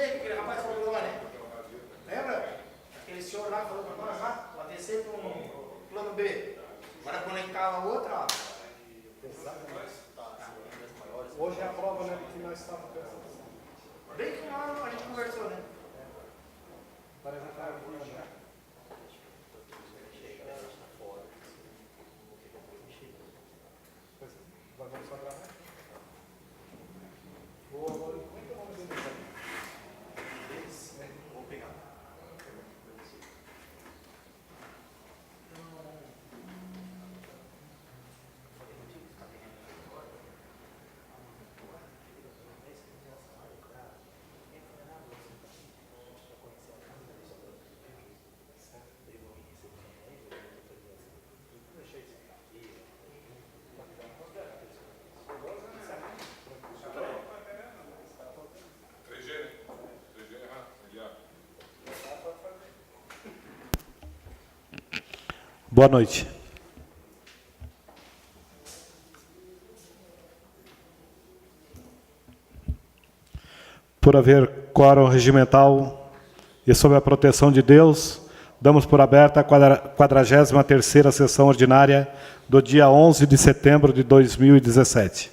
estudei com aquele rapaz que falou lá, né? Lembra? Aquele senhor lá falou para nós lá, para descer para um plano B. Agora conectava a outra, ó. Exatamente. Hoje é a prova, né, que nós estávamos pensando. Bem que a gente conversou, né? Parece que está aqui, né? Vai começar a gravar? Como é que é o nome dele? Vou pegar. Boa noite. Por haver quórum regimental e sob a proteção de Deus, damos por aberta a 43ª sessão ordinária do dia 11 de setembro de 2017.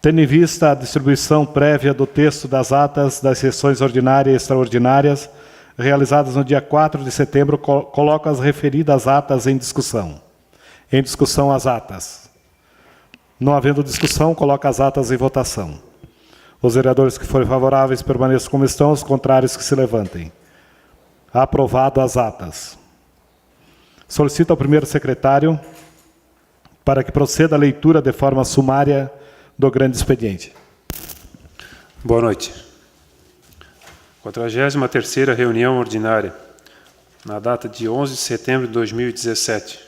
Tendo em vista a distribuição prévia do texto das atas das sessões ordinária e extraordinárias, realizadas no dia 4 de setembro, coloco as referidas atas em discussão. Em discussão as atas. Não havendo discussão, coloco as atas em votação. Os vereadores que forem favoráveis permaneçam como estão, os contrários que se levantem. Aprovado as atas. Solicito ao primeiro secretário para que proceda a leitura de forma sumária do grande expediente. Boa noite. 43ª reunião ordinária, na data de 11 de setembro de 2017.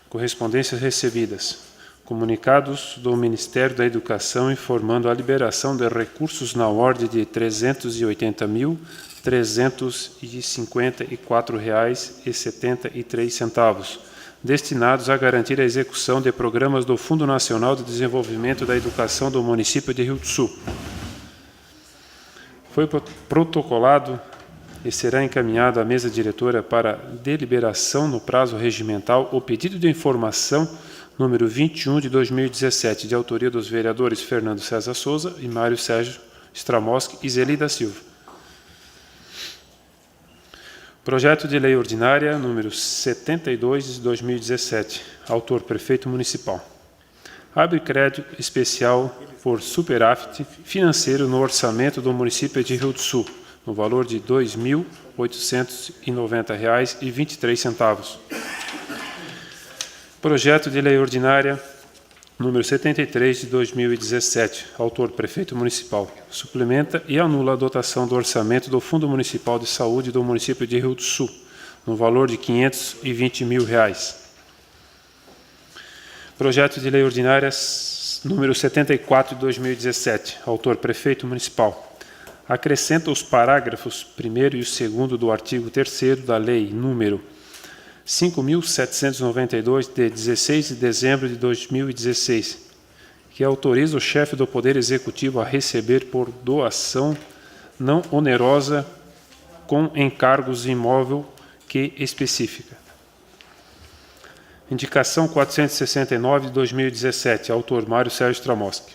Correspondências recebidas. Comunicados do Ministério da Educação informando a liberação de recursos na ordem de R$ 380.354,73, destinados a garantir a execução de programas do Fundo Nacional de Desenvolvimento da Educação do município de Rio do Sul. Foi protocolado e será encaminhado à mesa diretora para deliberação no prazo regimental o pedido de informação número 21 de 2017, de autoria dos vereadores Fernando César Souza e Mário Sérgio Stramoski e Zeli da Silva. Projeto de Lei Ordinária número 72 de 2017, autor Prefeito Municipal. Abre crédito especial por superávit financeiro no orçamento do município de Rio do Sul, no valor de R$ 2.890,23. Projeto de Lei Ordinária número 73 de 2017, autor Prefeito Municipal. Suplementa e anula a dotação do orçamento do Fundo Municipal de Saúde do município de Rio do Sul, no valor de R$ 520 mil. Projeto de Lei Ordinária número 74 de 2017, autor Prefeito Municipal. Acrescenta os parágrafos 1º e o 2º do artigo 3º da Lei número 5.792, de 16 de dezembro de 2016, que autoriza o chefe do Poder Executivo a receber por doação não onerosa com encargos imóvel que especifica. Indicação 469 de 2017, autor Mário Sérgio Stramoski.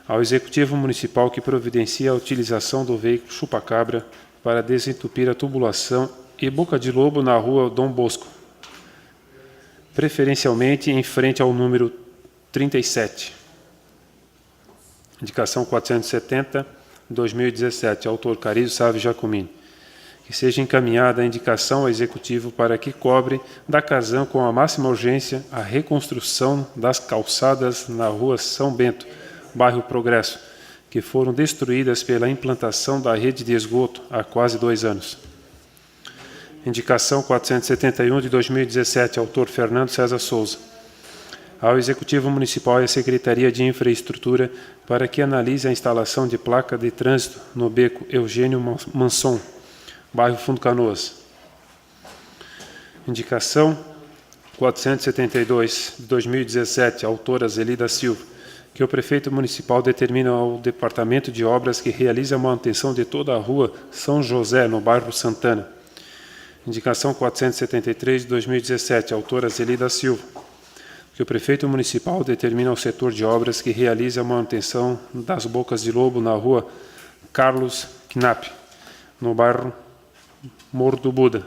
Ao Executivo Municipal que providencia a utilização do veículo chupa-cabra para desentupir a tubulação e boca de lobo na rua Dom Bosco, preferencialmente em frente ao número 37. Indicação 470 de 2017, autor Carizo Sávio Jacomini. Que seja encaminhada a indicação ao Executivo para que cobre da Casan com a máxima urgência a reconstrução das calçadas na rua São Bento, bairro Progresso, que foram destruídas pela implantação da rede de esgoto há quase 2 anos. Indicação 471 de 2017, autor Fernando César Souza. Ao Executivo Municipal e à Secretaria de Infraestrutura para que analise a instalação de placa de trânsito no beco Eugênio Manson, bairro Fundo Canoas. Indicação 472 de 2017, autora Zeli da Silva, que o prefeito municipal determina ao Departamento de Obras que realize a manutenção de toda a rua São José, no bairro Santana. Indicação 473 de 2017, autora Zeli da Silva. Que o prefeito municipal determina ao setor de obras que realize a manutenção das bocas de lobo na rua Carlos Knapp, no bairro Morro do Buda.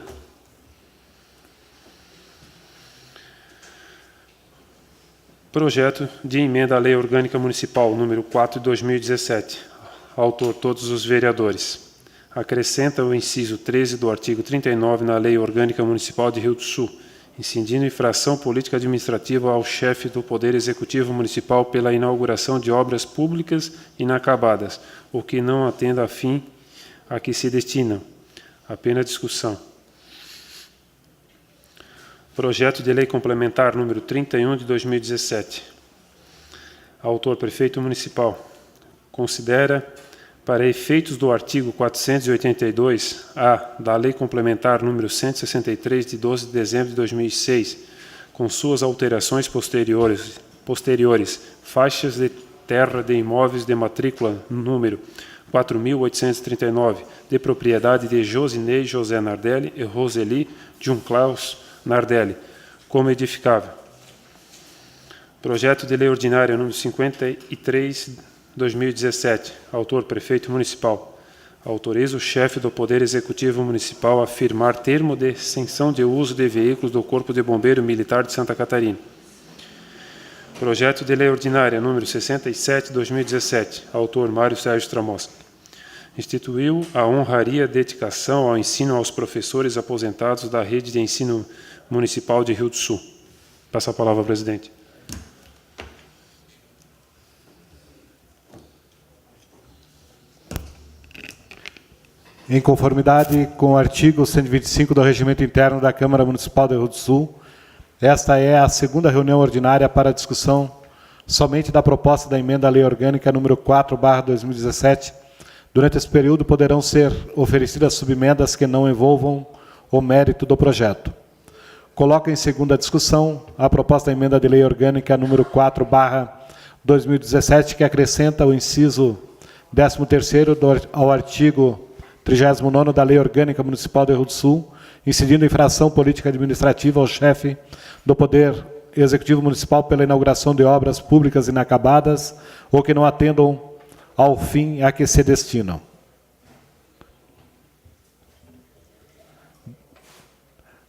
Projeto de emenda à Lei Orgânica Municipal, número 4 de 2017. Autor, todos os vereadores. Acrescenta o inciso 13 do artigo 39 na Lei Orgânica Municipal de Rio do Sul, incidindo infração política administrativa ao chefe do Poder Executivo Municipal pela inauguração de obras públicas inacabadas, ou que não atenda a fim a que se destinam. Apenas discussão. Projeto de Lei Complementar número 31 de 2017. Autor, prefeito municipal. Considera, para efeitos do artigo 482-A da Lei Complementar número 163 de 12 de dezembro de 2006, com suas alterações posteriores, faixas de terra de imóveis de matrícula número 4.839, de propriedade de Josinei José Nardelli e Roseli Junclaus Nardelli, como edificável. Projeto de Lei Ordinária número 53, 2017. Autor, prefeito municipal. Autoriza o chefe do Poder Executivo Municipal a firmar termo de cessão de uso de veículos do Corpo de Bombeiro Militar de Santa Catarina. Projeto de Lei Ordinária número 67, 2017. Autor, Mário Sérgio Tramosta. Instituiu a honraria dedicação ao ensino aos professores aposentados da Rede de Ensino Municipal de Rio do Sul. Passa a palavra ao presidente. Em conformidade com o artigo 125 do Regimento Interno da Câmara Municipal de Rio do Sul, esta é a segunda reunião ordinária para discussão somente da proposta da emenda à Lei Orgânica número 4/2017. Durante esse período poderão ser oferecidas subemendas que não envolvam o mérito do projeto. Coloco em segunda discussão a proposta da emenda de Lei Orgânica número 4/2017, que acrescenta o inciso 13º ao artigo 39º da Lei Orgânica Municipal do Rio do Sul, incidindo infração política administrativa ao chefe do Poder Executivo Municipal pela inauguração de obras públicas inacabadas ou que não atendam ao fim a que se destinam.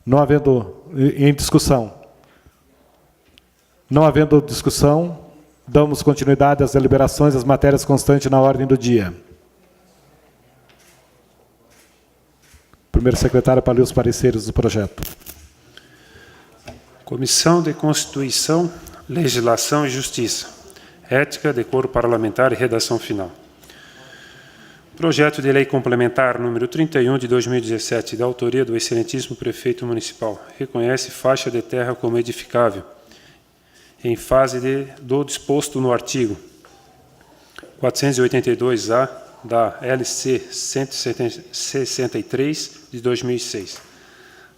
Não havendo em discussão. Não havendo discussão, damos continuidade às deliberações das matérias constantes na ordem do dia. Primeiro secretário para ler os pareceres do projeto. Comissão de Constituição, Legislação e Justiça. Ética, Decoro Parlamentar e Redação Final. Projeto de Lei Complementar número 31 de 2017, da autoria do excelentíssimo prefeito municipal, reconhece faixa de terra como edificável, em fase do disposto no artigo 482-A da LC 163 de 2006.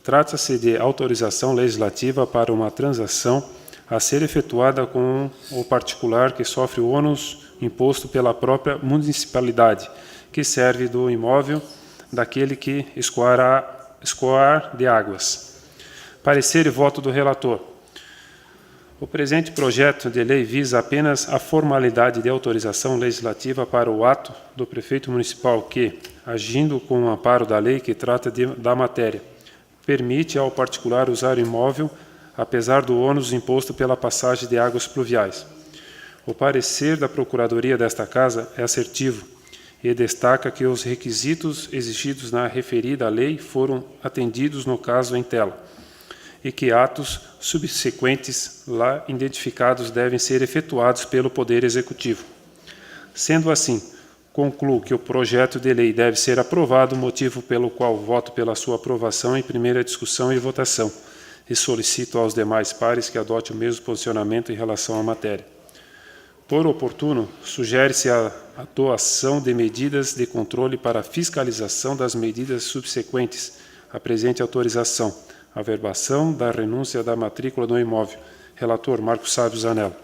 Trata-se de autorização legislativa para uma transação a ser efetuada com o particular que sofre o ônus imposto pela própria municipalidade, que serve do imóvel daquele que escoar de águas. Parecer e voto do relator. O presente projeto de lei visa apenas a formalidade de autorização legislativa para o ato do prefeito municipal que, agindo com o amparo da lei que trata da matéria, permite ao particular usar o imóvel, apesar do ônus imposto pela passagem de águas pluviais. O parecer da Procuradoria desta Casa é assertivo e destaca que os requisitos exigidos na referida lei foram atendidos no caso em tela e que atos subsequentes lá identificados devem ser efetuados pelo Poder Executivo. Sendo assim, concluo que o projeto de lei deve ser aprovado, motivo pelo qual voto pela sua aprovação em primeira discussão e votação, e solicito aos demais pares que adotem o mesmo posicionamento em relação à matéria. Por oportuno, sugere-se a atuação de medidas de controle para a fiscalização das medidas subsequentes à presente autorização, averbação da renúncia da matrícula do imóvel. Relator Marcos Sávio Zanella.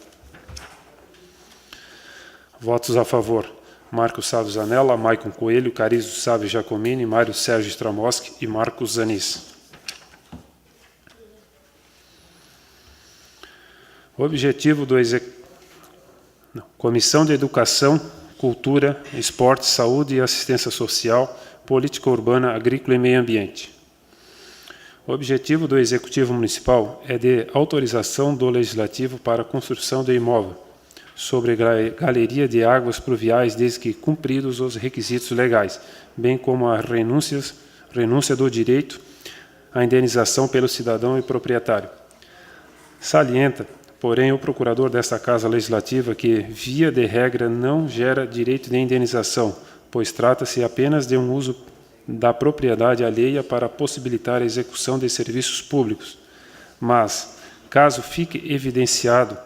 Votos a favor: Marcos Sávio Zanella, Maicon Coelho, Carizo Sávio Giacomini, Mário Sérgio Stramoski e Marcos Zanis. Objetivo do Comissão de Educação, Cultura, Esporte, Saúde e Assistência Social, Política Urbana, Agrícola e Meio Ambiente. O objetivo do Executivo Municipal é de autorização do Legislativo para a construção de imóvel sobre galeria de águas pluviais, desde que cumpridos os requisitos legais, bem como a renúncia do direito à indenização pelo cidadão e proprietário. Salienta, porém, o procurador desta Casa Legislativa que, via de regra, não gera direito de indenização, pois trata-se apenas de um uso da propriedade alheia para possibilitar a execução de serviços públicos. Mas, caso fique evidenciado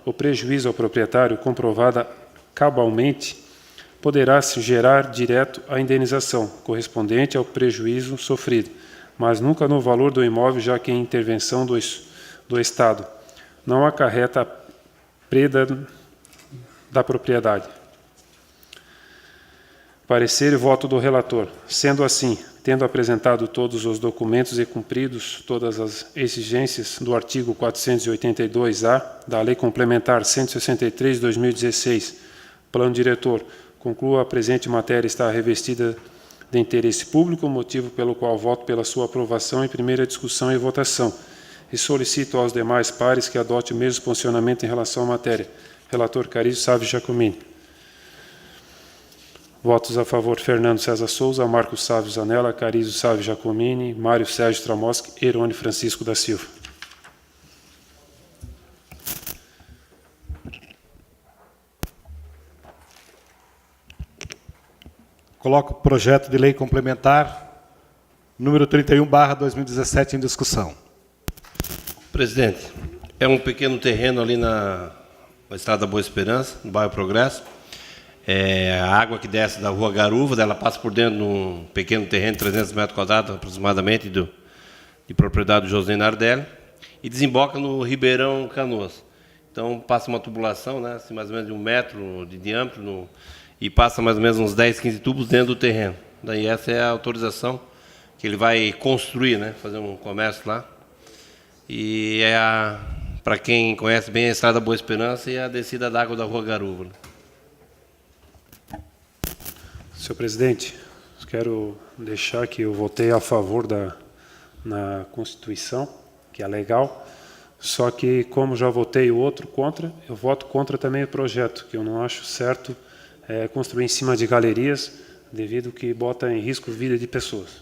o prejuízo ao proprietário comprovada cabalmente, poderá-se gerar direto a indenização correspondente ao prejuízo sofrido, mas nunca no valor do imóvel, já que a intervenção do Estado não acarreta a perda da propriedade. Parecer e voto do relator. Sendo assim, tendo apresentado todos os documentos e cumpridos todas as exigências do artigo 482-A da Lei Complementar 163 de 2016, Plano Diretor, concluo a presente matéria está revestida de interesse público, motivo pelo qual voto pela sua aprovação em primeira discussão e votação, e solicito aos demais pares que adote o mesmo posicionamento em relação à matéria. Relator Carizo Sávio Giacomini. Votos a favor: Fernando César Souza, Marcos Sávio Zanella, Carizo Sávio Giacomini, Mário Sérgio Stramoski e Erone Francisco da Silva. Coloco o projeto de lei complementar número 31/2017 em discussão. Presidente, é um pequeno terreno ali na Estrada Boa Esperança, no bairro Progresso. A água que desce da rua Garuva, ela passa por dentro de um pequeno terreno de 300 metros quadrados, aproximadamente, de propriedade do José Nardelli, e desemboca no Ribeirão Canoas. Então, passa uma tubulação, né, assim, mais ou menos de 1 metro de diâmetro, e passa mais ou menos uns 10, 15 tubos dentro do terreno. Daí essa é a autorização que ele vai construir, né, fazer um comércio lá. E para quem conhece bem, a Estrada Boa Esperança e a descida d'água da rua Garuva. Senhor presidente, quero deixar que eu votei a favor na Constituição, que é legal, só que, como já votei o outro contra, eu voto contra também o projeto, que eu não acho certo construir em cima de galerias, devido que bota em risco a vida de pessoas.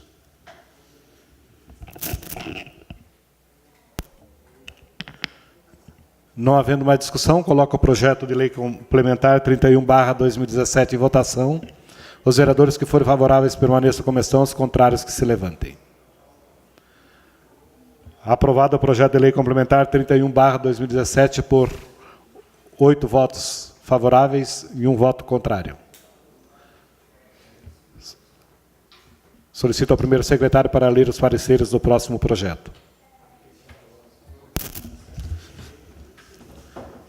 Não havendo mais discussão, coloco o projeto de lei complementar 31/2017 em votação. Os vereadores que forem favoráveis permaneçam como estão, os contrários que se levantem. Aprovado o projeto de lei complementar 31/2017 por 8 votos favoráveis e 1 voto contrário. Solicito ao primeiro secretário para ler os pareceres do próximo projeto.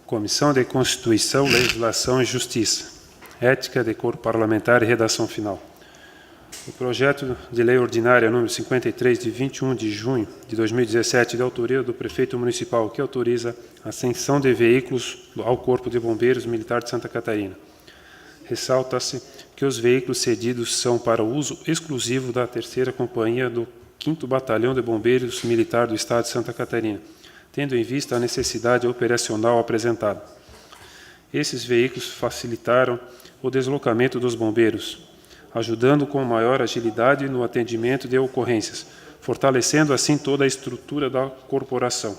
Comissão de Constituição, Legislação e Justiça. Ética, Decoro Parlamentar e Redação Final. O projeto de lei ordinária número 53, de 21 de junho de 2017, de autoria do prefeito municipal, que autoriza a cessão de veículos ao Corpo de Bombeiros Militar de Santa Catarina. Ressalta-se que os veículos cedidos são para uso exclusivo da 3ª Companhia do 5º Batalhão de Bombeiros Militar do Estado de Santa Catarina, tendo em vista a necessidade operacional apresentada. Esses veículos facilitaram o deslocamento dos bombeiros, ajudando com maior agilidade no atendimento de ocorrências, fortalecendo assim toda a estrutura da corporação.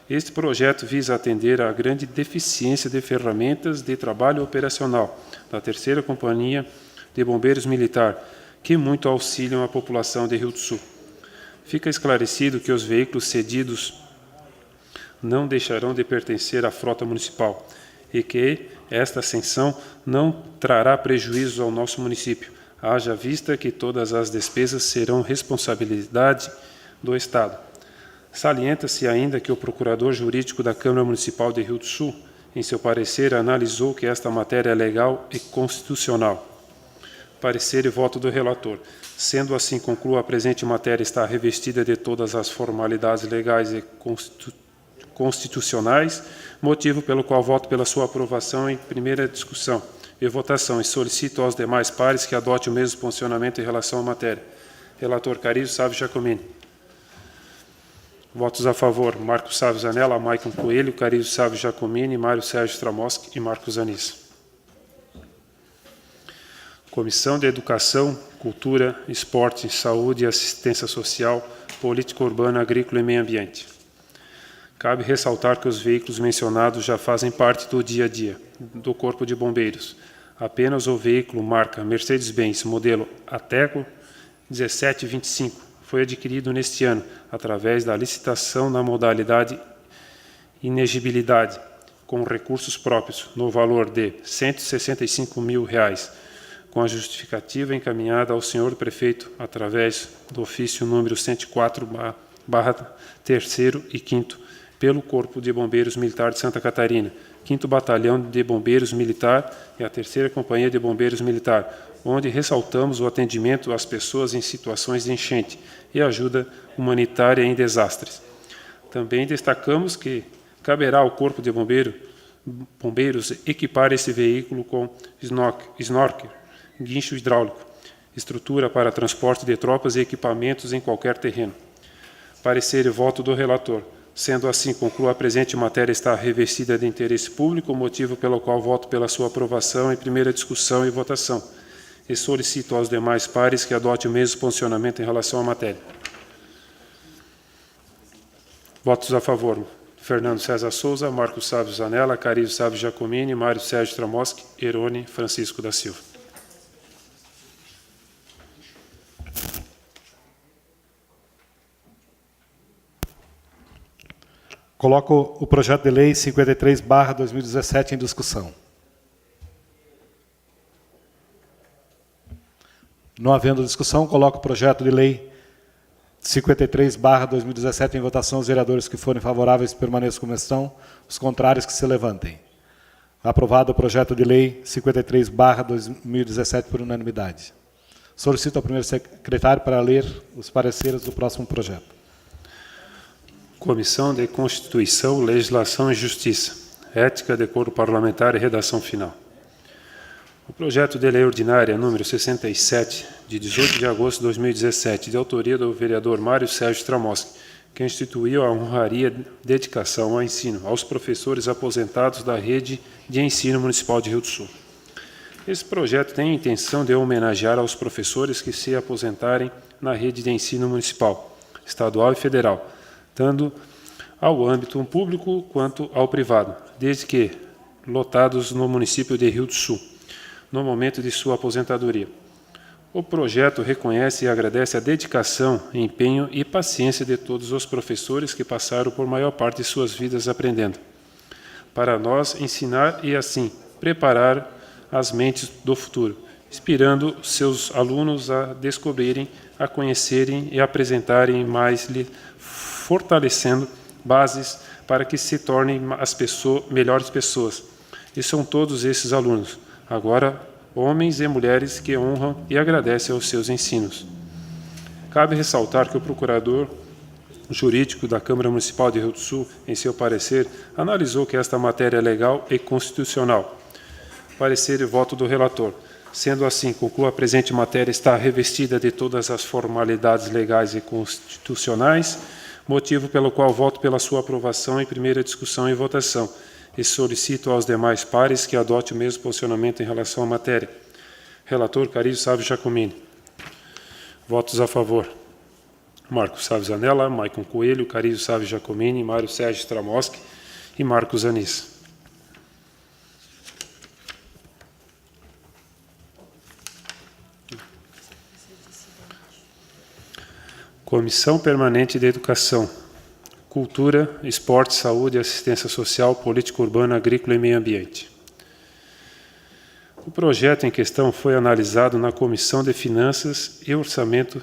Este projeto visa atender à grande deficiência de ferramentas de trabalho operacional da 3ª Companhia de Bombeiros Militar, que muito auxiliam a população de Rio do Sul. Fica esclarecido que os veículos cedidos não deixarão de pertencer à frota municipal e que esta cessão não trará prejuízo ao nosso município, haja vista que todas as despesas serão responsabilidade do Estado. Salienta-se ainda que o Procurador Jurídico da Câmara Municipal de Rio do Sul em seu parecer, analisou que esta matéria é legal e constitucional. Parecer e voto do relator. Sendo assim, concluo a presente matéria está revestida de todas as formalidades legais e constitucionais, motivo pelo qual voto pela sua aprovação em primeira discussão e votação, e solicito aos demais pares que adote o mesmo posicionamento em relação à matéria. Relator Carizo Sávio Giacomini. Votos a favor: Marcos Sávio Zanella, Maicon Coelho, Carizo Sávio Giacomini, Mário Sérgio Stramoski e Marcos Anis. Comissão de Educação, Cultura, Esporte, Saúde e Assistência Social, Política Urbana, Agrícola e Meio Ambiente. Cabe ressaltar que os veículos mencionados já fazem parte do dia a dia do Corpo de Bombeiros. Apenas o veículo marca Mercedes-Benz, modelo Ateco 1725, foi adquirido neste ano, através da licitação na modalidade inegibilidade, com recursos próprios, no valor de R$ 165 mil, com a justificativa encaminhada ao senhor prefeito, através do ofício número 104/3º e 5º, pelo Corpo de Bombeiros Militar de Santa Catarina, 5º Batalhão de Bombeiros Militar e a 3ª Companhia de Bombeiros Militar, onde ressaltamos o atendimento às pessoas em situações de enchente e ajuda humanitária em desastres. Também destacamos que caberá ao Corpo de Bombeiros equipar esse veículo com snorkel, guincho hidráulico, estrutura para transporte de tropas e equipamentos em qualquer terreno. Parecer e voto do relator. Sendo assim, concluo a presente matéria está revestida de interesse público, motivo pelo qual voto pela sua aprovação em primeira discussão e votação. E solicito aos demais pares que adote o mesmo posicionamento em relação à matéria. Votos a favor: Fernando César Souza, Marcos Sávio Zanella, Carizo Sávio Giacomini, Mário Sérgio Stramoski, Erone Francisco da Silva. Coloco o projeto de lei 53/2017 em discussão. Não havendo discussão, coloco o projeto de lei 53/2017 em votação. Os vereadores que forem favoráveis permaneçam como estão, os contrários que se levantem. Aprovado o projeto de lei 53/2017 por unanimidade. Solicito ao primeiro secretário para ler os pareceres do próximo projeto. Comissão de Constituição, Legislação e Justiça, Ética, Decoro Parlamentar e Redação Final. O projeto de lei ordinária número 67, de 18 de agosto de 2017, de autoria do vereador Mário Sérgio Stramoski, que instituiu a honraria dedicação ao ensino aos professores aposentados da Rede de Ensino Municipal de Rio do Sul. Esse projeto tem a intenção de homenagear aos professores que se aposentarem na Rede de Ensino Municipal, estadual e federal, tanto ao âmbito público quanto ao privado, desde que lotados no município de Rio do Sul, no momento de sua aposentadoria. O projeto reconhece e agradece a dedicação, empenho e paciência de todos os professores que passaram por maior parte de suas vidas aprendendo, para nós ensinar e, assim, preparar as mentes do futuro, inspirando seus alunos a descobrirem, a conhecerem e apresentarem mais fortalecendo bases para que se tornem melhores pessoas. E são todos esses alunos, agora homens e mulheres que honram e agradecem aos seus ensinos. Cabe ressaltar que o procurador jurídico da Câmara Municipal de Rio do Sul, em seu parecer, analisou que esta matéria é legal e constitucional. Parecer e voto do relator. Sendo assim, concluo a presente matéria está revestida de todas as formalidades legais e constitucionais, motivo pelo qual voto pela sua aprovação em primeira discussão e votação, e solicito aos demais pares que adote o mesmo posicionamento em relação à matéria. Relator Carizo Sávio Giacomini. Votos a favor: Marcos Sávio Zanella, Maicon Coelho, Carizo Sávio Giacomini, Mário Sérgio Stramoski e Marcos Anis. Comissão Permanente de Educação, Cultura, Esporte, Saúde, Assistência Social, Política Urbana, Agrícola e Meio Ambiente. O projeto em questão foi analisado na Comissão de Finanças e Orçamento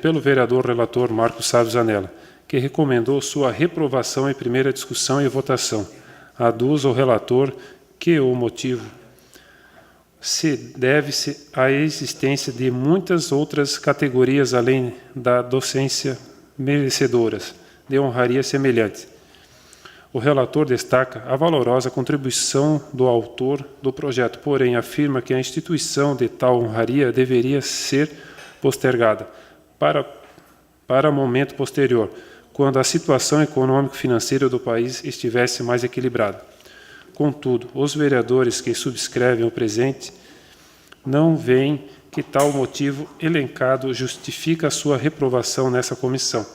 pelo vereador relator Marcos Sávio Zanella, que recomendou sua reprovação em primeira discussão e votação, Aduz o relator que o motivo deve-se à existência de muitas outras categorias além da docência merecedoras de honraria semelhante. O relator destaca a valorosa contribuição do autor do projeto, porém afirma que a instituição de tal honraria deveria ser postergada para momento posterior, quando a situação econômico-financeira do país estivesse mais equilibrada. Contudo, os vereadores que subscrevem o presente não veem que tal motivo elencado justifica a sua reprovação nessa comissão.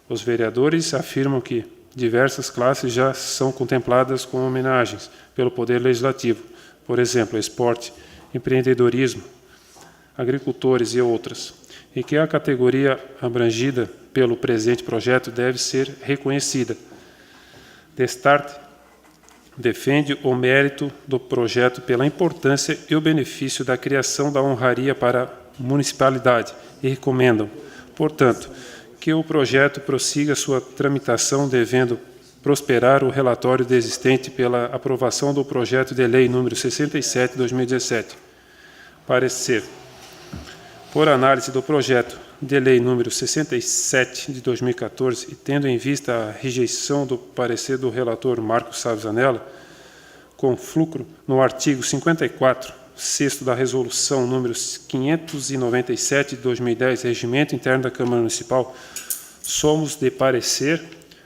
Os vereadores afirmam que diversas classes já são contempladas com homenagens pelo Poder Legislativo, por exemplo, esporte, empreendedorismo, agricultores e outras, e que a categoria abrangida pelo presente projeto deve ser reconhecida. Destarte defende o mérito do projeto pela importância e o benefício da criação da honraria para a municipalidade e recomendam, portanto, que o projeto prossiga sua tramitação, devendo prosperar o relatório desistente pela aprovação do projeto de lei número 67, 2017. Parecer. Por análise do projeto de lei número 67 de 2014 e tendo em vista a rejeição do parecer do relator Marcos Salles Zanella, com fulcro no artigo 54, 6º da resolução número 597 de 2010, Regimento Interno da Câmara Municipal, somos de parecer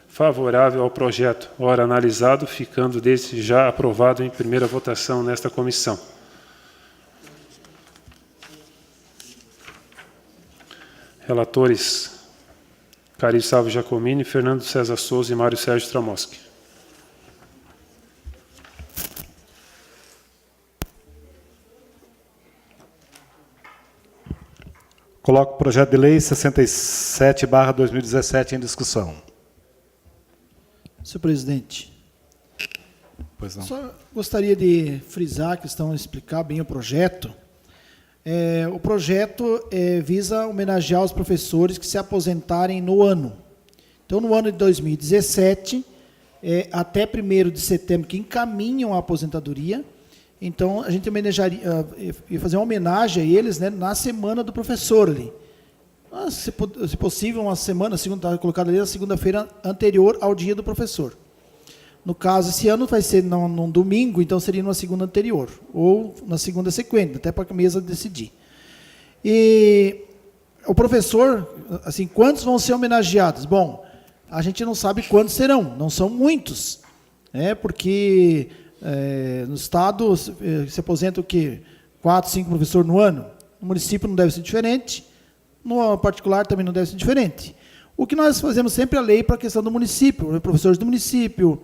favorável ao projeto, ora analisado, ficando desde já aprovado em primeira votação nesta comissão. Relatores Carício Sávio Giacomini, Fernando César Souza e Mário Sérgio Tramoski. Coloco o projeto de lei 67/2017 em discussão. Senhor presidente, Pois não. só gostaria de frisar a questão, explicar bem o projeto. O projeto visa homenagear os professores que se aposentarem no ano. Então, no ano de 2017, até 1º de setembro, que encaminham a aposentadoria. Então, a gente ia fazer uma homenagem a eles, né, na semana do professor ali. Se possível, uma semana, está colocado ali, a segunda-feira anterior ao dia do professor. No caso, esse ano vai ser num domingo, então seria numa segunda anterior, ou na segunda sequente, até para a mesa decidir. E o professor, assim, quantos vão ser homenageados? Bom, a gente não sabe quantos serão, não são muitos, né, porque no Estado se aposenta o quê? 4, 5 professores no ano. No município não deve ser diferente, no particular também não deve ser diferente. O que nós fazemos sempre é a lei para a questão do município, professores do município,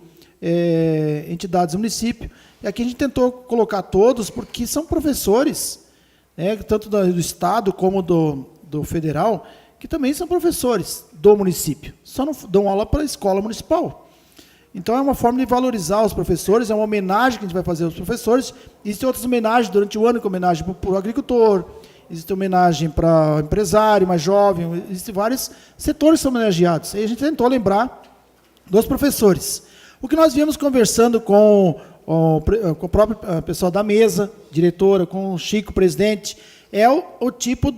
entidades do município. E aqui a gente tentou colocar todos, porque são professores, né, tanto do Estado como do federal, que também são professores do município, só não dão aula para a escola municipal. Então, é uma forma de valorizar os professores, é uma homenagem que a gente vai fazer aos professores. Existem outras homenagens durante o ano, que é homenagem para o agricultor, existe homenagem para o empresário mais jovem, existem vários setores que são homenageados. Aí a gente tentou lembrar dos professores. O que nós viemos conversando com o próprio pessoal da mesa, diretora, com o Chico, presidente, é o tipo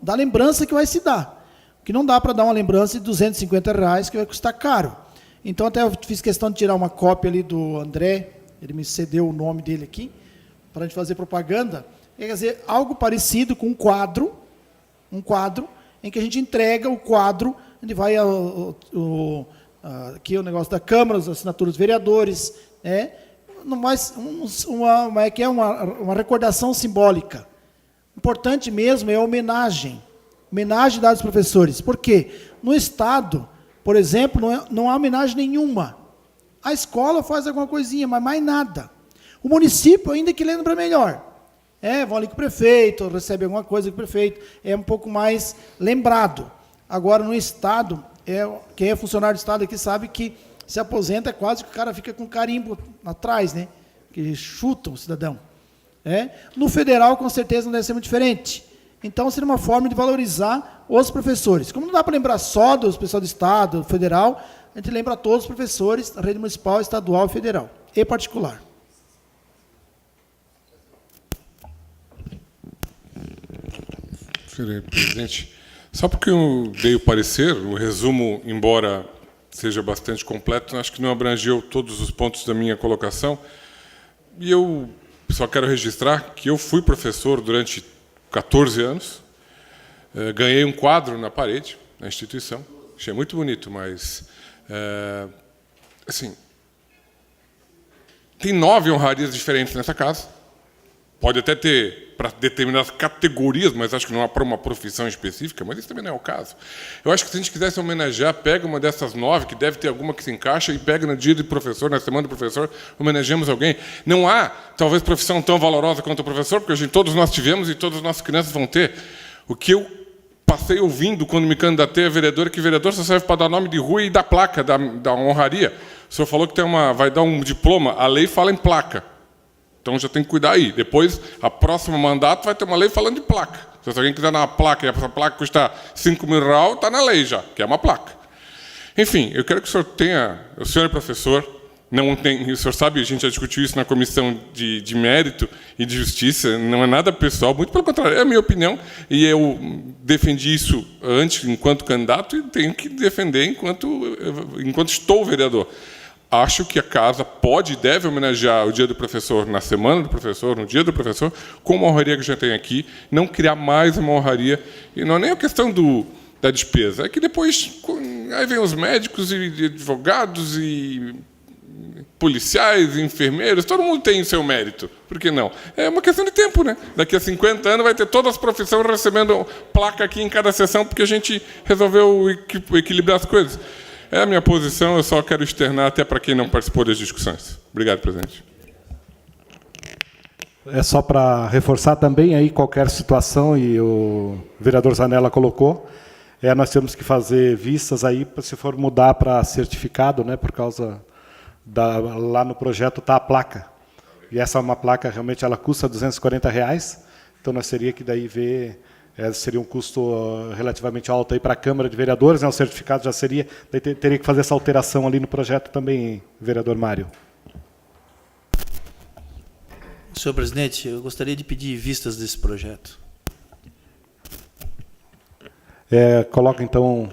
da lembrança que vai se dar. Que não dá para dar uma lembrança de R$250, que vai custar caro. Então, até eu fiz questão de tirar uma cópia ali do André, ele me cedeu o nome dele aqui, para a gente fazer propaganda. Quer dizer, algo parecido com um quadro em que a gente entrega o quadro, onde vai aqui o negócio da Câmara, as assinaturas dos vereadores, uma recordação simbólica. Importante mesmo é a homenagem dada aos professores. Por quê? No Estado, por exemplo, não há homenagem nenhuma. A escola faz alguma coisinha, mas mais nada. O município ainda que lembra melhor. Vão ali com o prefeito, recebe alguma coisa com o prefeito, é um pouco mais lembrado. Agora, no Estado, quem é funcionário do Estado aqui sabe que se aposenta, quase que o cara fica com carimbo atrás, né? Que chuta o cidadão. No federal, com certeza, não deve ser muito diferente. Então, seria uma forma de valorizar os professores. Como não dá para lembrar só dos pessoal do Estado, federal, a gente lembra todos os professores da rede municipal, estadual e federal. e particular. Senhor presidente, só porque eu dei o parecer, o resumo, embora seja bastante completo, acho que não abrangeu todos os pontos da minha colocação. E eu só quero registrar que eu fui professor durante 14 anos, ganhei um quadro na parede, na instituição, achei muito bonito, mas, assim, tem 9 honrarias diferentes nessa casa, pode até ter para determinadas categorias, mas acho que não há para uma profissão específica, mas isso também não é o caso. Eu acho que se a gente quisesse homenagear, pega uma dessas 9, que deve ter alguma que se encaixa, e pega no dia do professor, na semana do professor, homenageamos alguém. Não há, talvez, profissão tão valorosa quanto o professor, porque todos nós tivemos e todas as nossas crianças vão ter. O que eu passei ouvindo quando me candidatei a vereador é que vereador só serve para dar nome de rua e dar placa, da honraria. O senhor falou que vai dar um diploma, a lei fala em placa. Então já tem que cuidar aí. Depois, a próximo mandato vai ter uma lei falando de placa. Se alguém quiser dar uma placa e essa placa custa 5 mil reais, está na lei já, que é uma placa. Enfim, eu quero que o senhor tenha... O senhor é professor, não tem, o senhor sabe, a gente já discutiu isso na comissão de mérito e de justiça, não é nada pessoal, muito pelo contrário, é a minha opinião, e eu defendi isso antes, enquanto candidato, e tenho que defender enquanto estou vereador. Acho que a casa pode e deve homenagear o dia do professor na semana do professor, no dia do professor, com uma honraria que já tem aqui, não criar mais uma honraria. E não é nem a questão da despesa, é que depois aí vem os médicos e advogados e policiais, e enfermeiros, todo mundo tem o seu mérito. Por que não? É uma questão de tempo, né? Daqui a 50 anos vai ter todas as profissões recebendo placa aqui em cada sessão, porque a gente resolveu equilibrar as coisas. É a minha posição, eu só quero externar até para quem não participou das discussões. Obrigado, presidente. É só para reforçar também aí qualquer situação, e o vereador Zanella colocou, nós temos que fazer vistas aí para se for mudar para certificado, né, por causa lá no projeto está a placa. E essa é uma placa, realmente, ela custa R$240, então nós teria que daí ver... seria um custo relativamente alto aí para a Câmara de Vereadores, né? O certificado já seria... Daí teria que fazer essa alteração ali no projeto também, vereador Mário. Senhor presidente, eu gostaria de pedir vistas desse projeto. Coloca, então,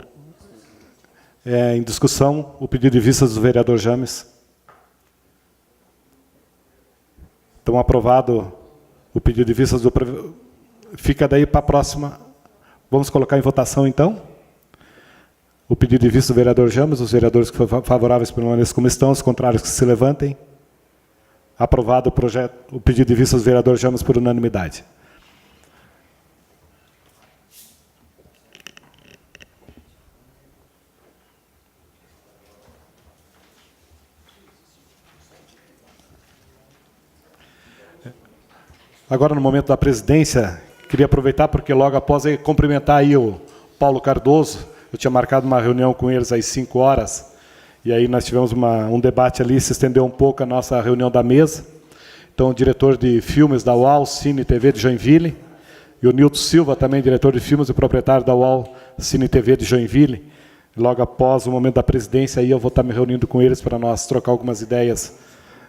em discussão o pedido de vistas do vereador James. Então, aprovado o pedido de vistas do... Fica daí para a próxima. Vamos colocar em votação, então, o pedido de vista do vereador James. Os vereadores que foram favoráveis permaneçam como estão, os contrários que se levantem. Aprovado o pedido de vista do vereador James por unanimidade. Agora, no momento da presidência, queria aproveitar, porque logo após cumprimentar aí o Paulo Cardoso. Eu tinha marcado uma reunião com eles às 5 horas, e aí nós tivemos um debate ali, se estendeu um pouco a nossa reunião da mesa. Então, o diretor de filmes da UAU Cine TV de Joinville, e o Nilton Silva, também diretor de filmes e proprietário da UAU Cine TV de Joinville. Logo após o momento da presidência, aí eu vou estar me reunindo com eles para nós trocar algumas ideias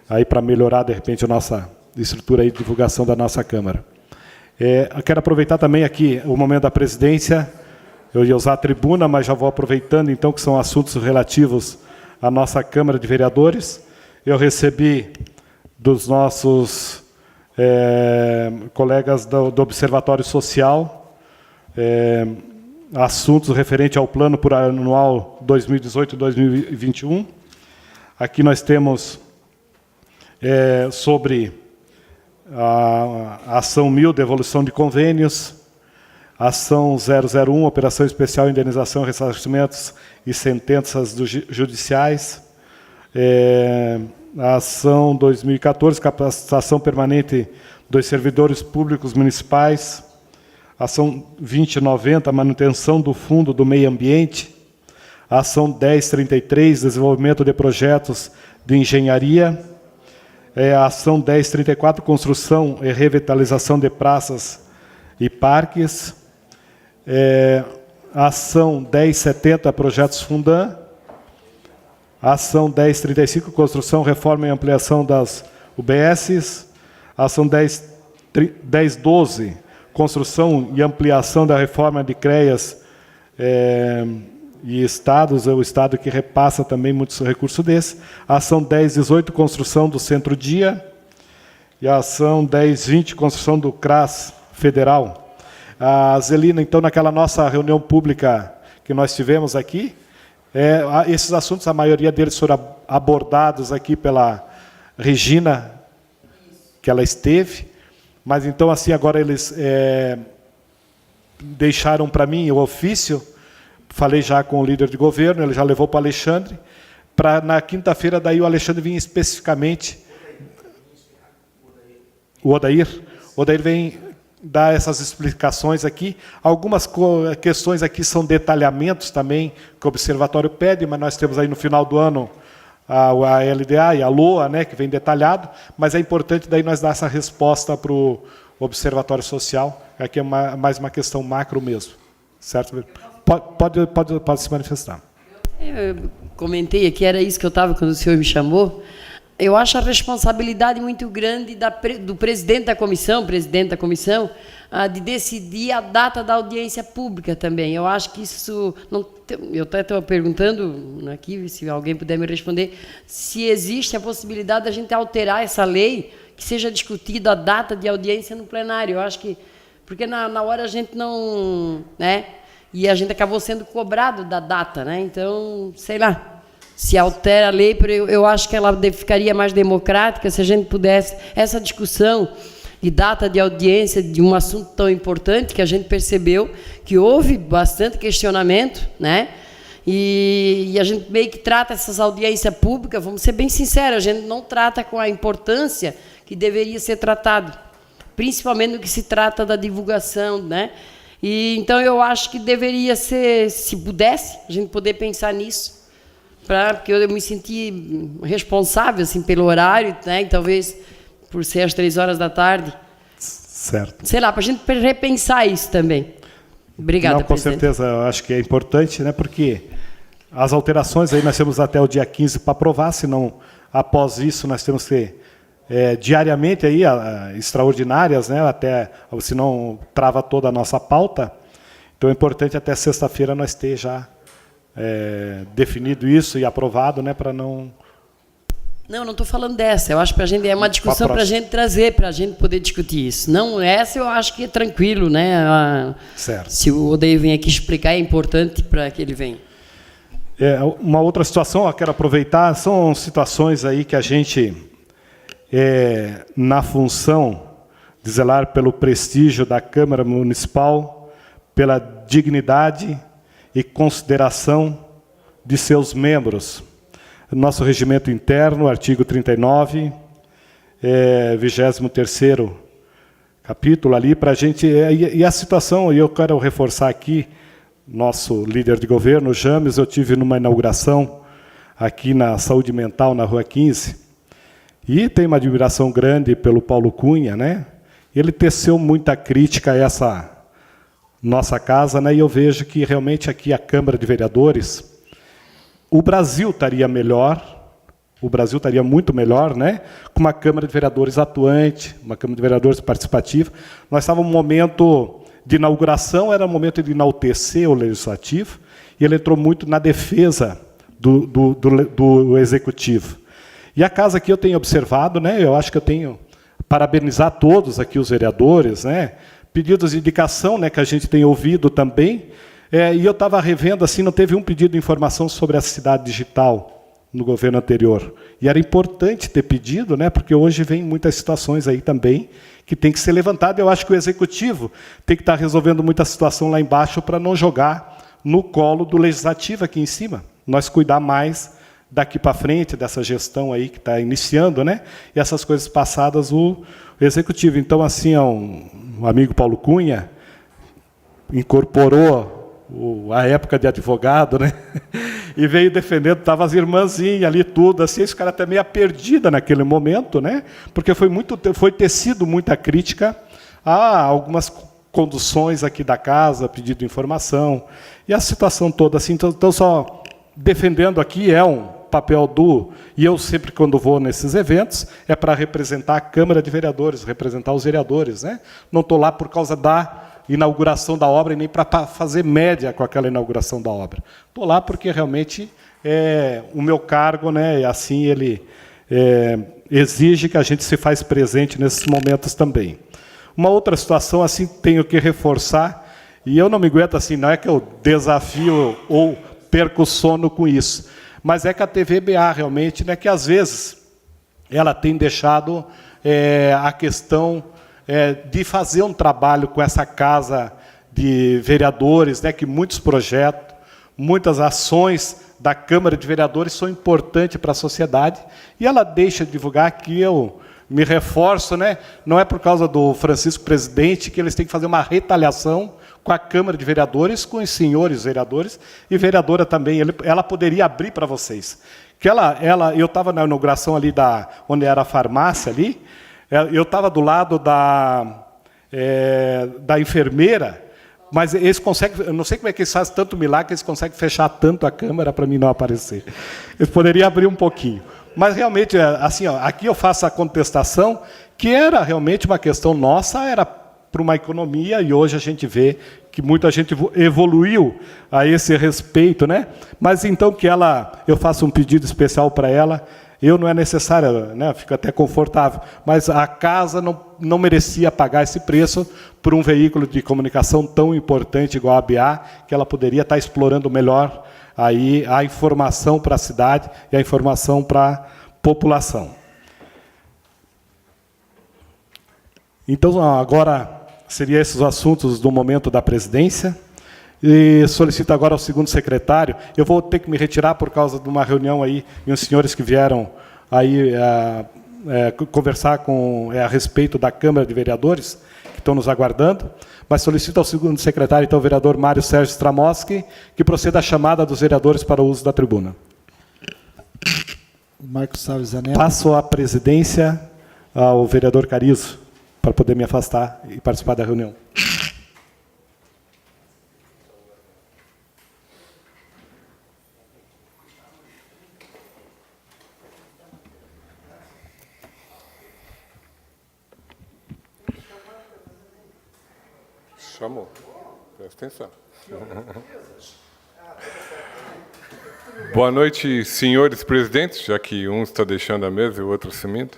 aí para melhorar, de repente, a nossa estrutura aí de divulgação da nossa Câmara. Eu quero aproveitar também aqui o momento da presidência. Eu ia usar a tribuna, mas já vou aproveitando, então, que são assuntos relativos à nossa Câmara de Vereadores. Eu recebi dos nossos colegas do Observatório Social assuntos referentes ao Plano Plurianual 2018-2021. Aqui nós temos sobre a ação 1000, devolução de convênios, ação 001, operação especial, indenização, ressarcimentos e sentenças judiciais, a ação 2014, capacitação permanente dos servidores públicos municipais, ação 2090, manutenção do Fundo do Meio Ambiente, a ação 1033, desenvolvimento de projetos de engenharia, a ação 1034, construção e revitalização de praças e parques, a ação 1070, projetos Fundam, Ação 1035, construção, reforma e ampliação das UBSs. Ação 1012, construção e ampliação da reforma de CREAS e estados, é o estado que repassa também muitos recursos desses. Ação 1018, construção do Centro-Dia. E a ação 1020, construção do CRAS Federal. A Zelina, então, naquela nossa reunião pública que nós tivemos aqui, esses assuntos, a maioria deles foram abordados aqui pela Regina, que ela esteve, mas então, assim, agora eles deixaram para mim o ofício, falei já com o líder de governo, ele já levou para o Alexandre, para na quinta-feira daí o Alexandre vir especificamente, o Odair vem dar essas explicações aqui. Algumas questões aqui são detalhamentos também, que o Observatório pede, mas nós temos aí no final do ano a LDA e a LOA, né, que vem detalhado, mas é importante daí nós dar essa resposta para o Observatório Social, aqui é mais uma questão macro mesmo. Certo? Pode se manifestar. Eu comentei aqui, era isso que eu estava quando o senhor me chamou. Eu acho a responsabilidade muito grande do presidente da comissão, de decidir a data da audiência pública também. Eu acho que isso... eu até estou perguntando aqui, se alguém puder me responder, se existe a possibilidade da gente alterar essa lei, que seja discutida a data de audiência no plenário. Eu acho que... Porque na hora a gente não... né? E a gente acabou sendo cobrado da data, né? Então, sei lá. Se altera a lei, eu acho que ela ficaria mais democrática se a gente pudesse... Essa discussão de data de audiência de um assunto tão importante, que a gente percebeu que houve bastante questionamento, né? E a gente meio que trata essas audiências públicas, vamos ser bem sinceros, a gente não trata com a importância que deveria ser tratado, principalmente no que se trata da divulgação, né? E, então, eu acho que deveria ser, se pudesse, a gente poder pensar nisso, porque eu me senti responsável assim, pelo horário, né? E talvez por ser às 3 da tarde. Certo. Sei lá, para a gente repensar isso também. Obrigada, com certeza, eu acho que é importante, né? Porque as alterações aí nós temos até o dia 15 para aprovar, senão após isso nós temos que diariamente aí, extraordinárias, né? Até, senão trava toda a nossa pauta. Então é importante até sexta-feira nós ter já definido isso e aprovado, né, para não... Não estou falando dessa. Eu acho que a gente é uma discussão para a gente trazer, para a gente poder discutir isso. Não, essa eu acho que é tranquilo, né? Certo. Se o Odeio vem aqui explicar, é importante para que ele venha. Uma outra situação, eu quero aproveitar, são situações aí que a gente, na função de zelar pelo prestígio da Câmara Municipal, pela dignidade e consideração de seus membros. Nosso regimento interno, artigo 39, 23º capítulo ali, para a gente... E a situação, e eu quero reforçar aqui, nosso líder de governo, James, eu tive numa inauguração aqui na Saúde Mental, na Rua 15, e tenho uma admiração grande pelo Paulo Cunha, né? Ele teceu muita crítica a essa nossa casa, né? E eu vejo que realmente aqui a Câmara de Vereadores, o Brasil estaria melhor, o Brasil estaria muito melhor, né? Com uma Câmara de Vereadores atuante, uma Câmara de Vereadores participativa. Nós estávamos num momento de inauguração, era um momento de enaltecer o Legislativo, e ele entrou muito na defesa do Executivo. E a casa aqui eu tenho observado, né? Eu acho que eu tenho parabenizar todos aqui os vereadores, né? Pedidos de indicação, né, que a gente tem ouvido também, e eu estava revendo, assim, não teve um pedido de informação sobre a cidade digital no governo anterior. E era importante ter pedido, né, porque hoje vem muitas situações aí também que tem que ser levantada. Eu acho que o Executivo tem que estar resolvendo muita situação lá embaixo para não jogar no colo do Legislativo aqui em cima. Nós cuidar mais daqui para frente, dessa gestão aí que está iniciando, né, e essas coisas passadas, o Executivo. Então, assim, um amigo Paulo Cunha incorporou a época de advogado, né? E veio defendendo, estava as irmãzinhas ali, tudo, assim, esse cara até meio perdida naquele momento, né? Porque foi tecido muita crítica a algumas conduções aqui da casa, pedido de informação, e a situação toda, assim, então só defendendo aqui papel do... E eu sempre, quando vou nesses eventos, é para representar a Câmara de Vereadores, representar os vereadores, né? Não estou lá por causa da inauguração da obra e nem para fazer média com aquela inauguração da obra. Estou lá porque realmente o meu cargo, né, assim ele exige que a gente se faz presente nesses momentos também. Uma outra situação, assim, tenho que reforçar, e eu não me aguento assim, não é que eu desafio ou perco o sono com isso, mas é que a TVBA realmente, né, que às vezes ela tem deixado a questão de fazer um trabalho com essa casa de vereadores, né, que muitos projetos, muitas ações da Câmara de Vereadores são importantes para a sociedade, e ela deixa de divulgar, que eu me reforço, né, não é por causa do Francisco Presidente que eles têm que fazer uma retaliação com a Câmara de Vereadores, com os senhores vereadores, e vereadora também, ela poderia abrir para vocês. Que eu estava na inauguração ali, onde era a farmácia ali, eu estava do lado da enfermeira, mas eles conseguem, eu não sei como é que eles fazem tanto milagre, que eles conseguem fechar tanto a câmera para mim não aparecer. Eles poderiam abrir um pouquinho. Mas realmente, assim, ó, aqui eu faço a contestação, que era realmente uma questão nossa, era para uma economia, e hoje a gente vê que muita gente evoluiu a esse respeito, né? Mas então que eu faço um pedido especial para ela. Eu não é necessário, né, fico até confortável, mas a casa não merecia pagar esse preço por um veículo de comunicação tão importante igual a ABA, que ela poderia estar explorando melhor aí a informação para a cidade e a informação para a população. Então, agora, seriam esses os assuntos do momento da presidência. E solicito agora ao segundo secretário. Eu vou ter que me retirar por causa de uma reunião aí, e os senhores que vieram aí conversar a respeito da Câmara de Vereadores, que estão nos aguardando, mas solicito ao segundo secretário, então, o vereador Mário Sérgio Stramoski, que proceda a chamada dos vereadores para o uso da tribuna. Marcos Salles Zanella. Passo a presidência ao vereador Carizo, para poder me afastar e participar da reunião. Chamou. Presta atenção. Boa noite, senhores presidentes, já que um está deixando a mesa e o outro assumindo.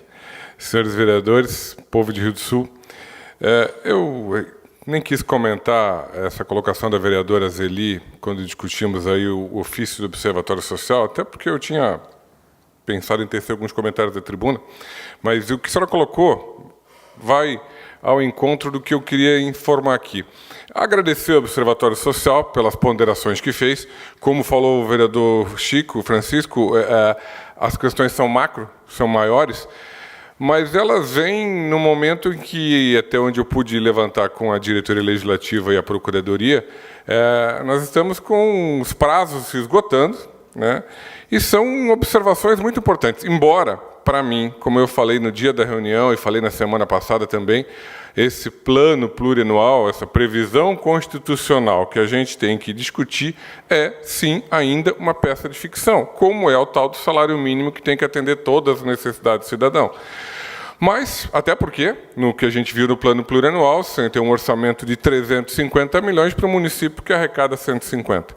Senhores vereadores, povo de Rio do Sul. Eu nem quis comentar essa colocação da vereadora Zeli quando discutimos aí o ofício do Observatório Social, até porque eu tinha pensado em tecer alguns comentários da tribuna, mas o que a senhora colocou vai ao encontro do que eu queria informar aqui. Agradecer ao Observatório Social pelas ponderações que fez. Como falou o vereador Chico Francisco, as questões são macro, são maiores, mas elas vêm no momento em que, até onde eu pude levantar com a diretoria legislativa e a procuradoria, nós estamos com os prazos se esgotando, né? E são observações muito importantes, embora, para mim, como eu falei no dia da reunião e falei na semana passada também, esse plano plurianual, essa previsão constitucional que a gente tem que discutir sim, ainda uma peça de ficção, como é o tal do salário mínimo que tem que atender todas as necessidades do cidadão. Mas, até porque, no que a gente viu no plano plurianual, você tem um orçamento de 350 milhões para o município que arrecada 150.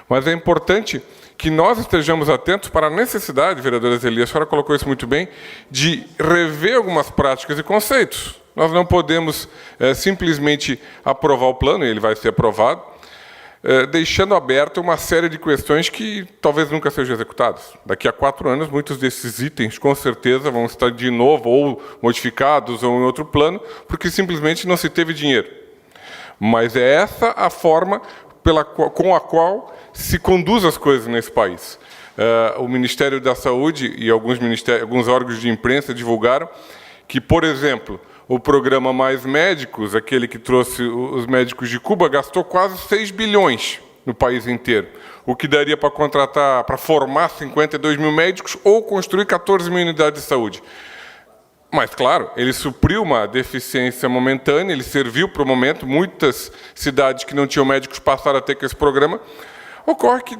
Mas é importante que nós estejamos atentos para a necessidade, vereadora Zeli, a senhora colocou isso muito bem, de rever algumas práticas e conceitos. Nós não podemos simplesmente aprovar o plano, e ele vai ser aprovado, deixando aberta uma série de questões que talvez nunca sejam executadas. Daqui a 4 anos, muitos desses itens, com certeza, vão estar de novo ou modificados ou em outro plano, porque simplesmente não se teve dinheiro. Mas é essa a forma com a qual se conduz as coisas nesse país. O Ministério da Saúde e alguns órgãos de imprensa divulgaram que, por exemplo, o programa Mais Médicos, aquele que trouxe os médicos de Cuba, gastou quase 6 bilhões no país inteiro, o que daria para contratar, para formar 52 mil médicos ou construir 14 mil unidades de saúde. Mas, claro, ele supriu uma deficiência momentânea, ele serviu para o momento, muitas cidades que não tinham médicos passaram a ter com esse programa. Ocorre que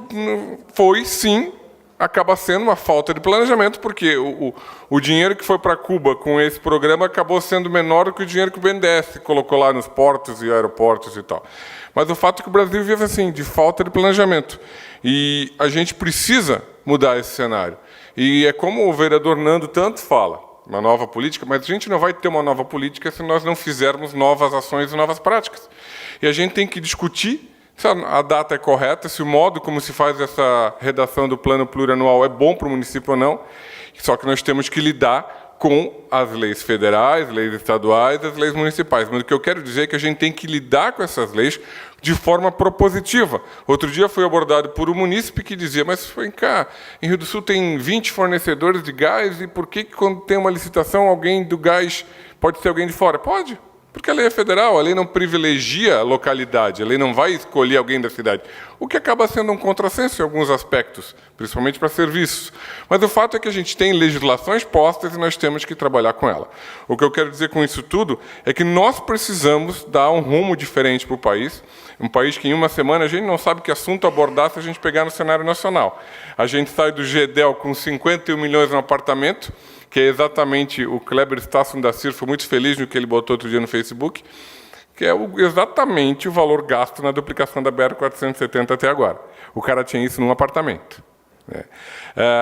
foi, sim, acaba sendo uma falta de planejamento, porque o dinheiro que foi para Cuba com esse programa acabou sendo menor do que o dinheiro que o BNDES colocou lá nos portos e aeroportos e tal. Mas o fato é que o Brasil vive assim, de falta de planejamento. E a gente precisa mudar esse cenário. E é como o vereador Nando tanto fala, uma nova política, mas a gente não vai ter uma nova política se nós não fizermos novas ações e novas práticas. E a gente tem que discutir se a data é correta, se o modo como se faz essa redação do plano plurianual é bom para o município ou não, só que nós temos que lidar com as leis federais, leis estaduais, as leis municipais. Mas o que eu quero dizer é que a gente tem que lidar com essas leis de forma propositiva. Outro dia fui abordado por um munícipe que dizia, mas vem cá, em Rio do Sul tem 20 fornecedores de gás, e por que quando tem uma licitação alguém do gás pode ser alguém de fora? Pode. Porque a lei é federal, a lei não privilegia a localidade, a lei não vai escolher alguém da cidade, o que acaba sendo um contrassenso em alguns aspectos, principalmente para serviços. Mas o fato é que a gente tem legislações postas e nós temos que trabalhar com ela. O que eu quero dizer com isso tudo é que nós precisamos dar um rumo diferente para o país, um país que em uma semana a gente não sabe que assunto abordar se a gente pegar no cenário nacional. A gente sai do GEDEL com 51 milhões no apartamento, que é exatamente o Kleber Stassen da CIR, foi muito feliz no que ele botou outro dia no Facebook, que é exatamente o valor gasto na duplicação da BR-470 até agora. O cara tinha isso num apartamento.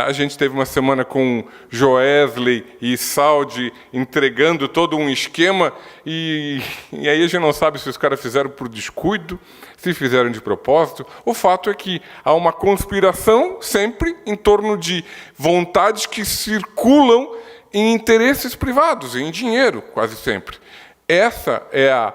A gente teve uma semana com Joesley e Saudi entregando todo um esquema, e aí a gente não sabe se os caras fizeram por descuido, se fizeram de propósito. O fato é que há uma conspiração sempre em torno de vontades que circulam em interesses privados, em dinheiro, quase sempre. Essa é a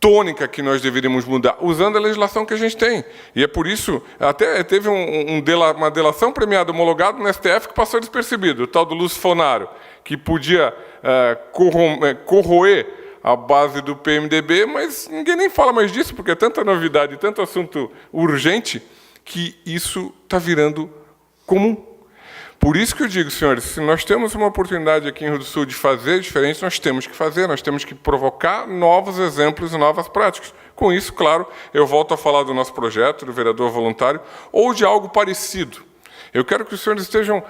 tônica que nós deveríamos mudar, usando a legislação que a gente tem. E é por isso, até teve uma delação premiada homologada no STF que passou despercebido, o tal do Lúcio Fonaro, que podia corroer a base do PMDB, mas ninguém nem fala mais disso, porque é tanta novidade, tanto assunto urgente, que isso está virando comum. Por isso que eu digo, senhores, se nós temos uma oportunidade aqui em Rio do Sul de fazer diferente, nós temos que fazer, nós temos que provocar novos exemplos e novas práticas. Com isso, claro, eu volto a falar do nosso projeto, do vereador voluntário, ou de algo parecido. Eu quero que os senhores estejam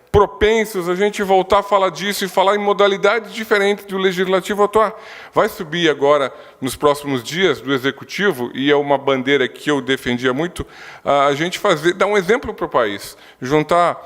propensos a gente voltar a falar disso e falar em modalidades diferentes do Legislativo atuar. Vai subir agora, nos próximos dias, do Executivo, e é uma bandeira que eu defendia muito, a gente dar um exemplo para o país, juntar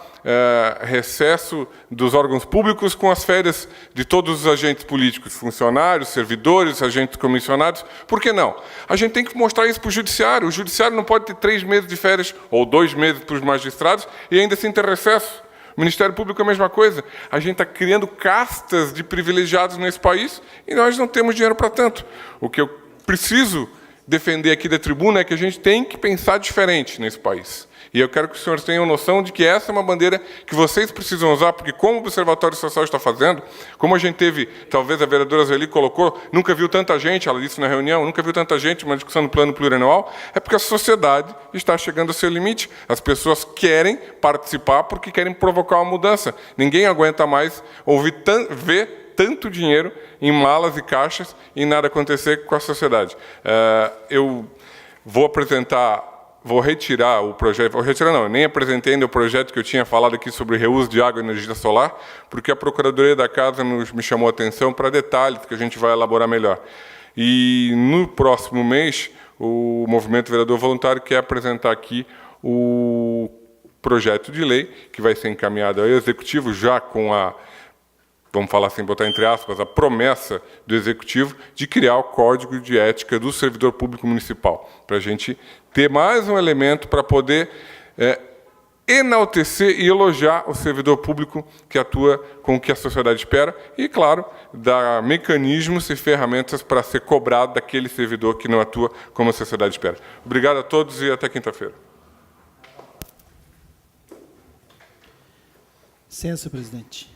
recesso dos órgãos públicos com as férias de todos os agentes políticos, funcionários, servidores, agentes comissionados. Por que não? A gente tem que mostrar isso para o Judiciário. O Judiciário não pode ter 3 meses de férias ou 2 meses para os magistrados e ainda assim ter recesso. O Ministério Público é a mesma coisa. A gente está criando castas de privilegiados nesse país e nós não temos dinheiro para tanto. O que eu preciso defender aqui da tribuna é que a gente tem que pensar diferente nesse país. E eu quero que os senhores tenham noção de que essa é uma bandeira que vocês precisam usar, porque como o Observatório Social está fazendo, como a gente teve, talvez a vereadora Zeli colocou, nunca viu tanta gente, ela disse na reunião, nunca viu tanta gente numa discussão do plano plurianual, é porque a sociedade está chegando ao seu limite. As pessoas querem participar porque querem provocar uma mudança. Ninguém aguenta mais ver tanto dinheiro em malas e caixas e nada acontecer com a sociedade. Eu vou retirar o projeto, eu nem apresentei ainda o projeto que eu tinha falado aqui sobre reuso de água e energia solar, porque a Procuradoria da Casa me chamou a atenção para detalhes que a gente vai elaborar melhor. E no próximo mês, o Movimento Vereador Voluntário quer apresentar aqui o projeto de lei, que vai ser encaminhado ao Executivo, já com vamos falar assim, botar entre aspas, a promessa do Executivo de criar o Código de Ética do Servidor Público Municipal, para a gente ter mais um elemento para poder enaltecer e elogiar o servidor público que atua com o que a sociedade espera e, claro, dar mecanismos e ferramentas para ser cobrado daquele servidor que não atua como a sociedade espera. Obrigado a todos e até quinta-feira. Licença, presidente.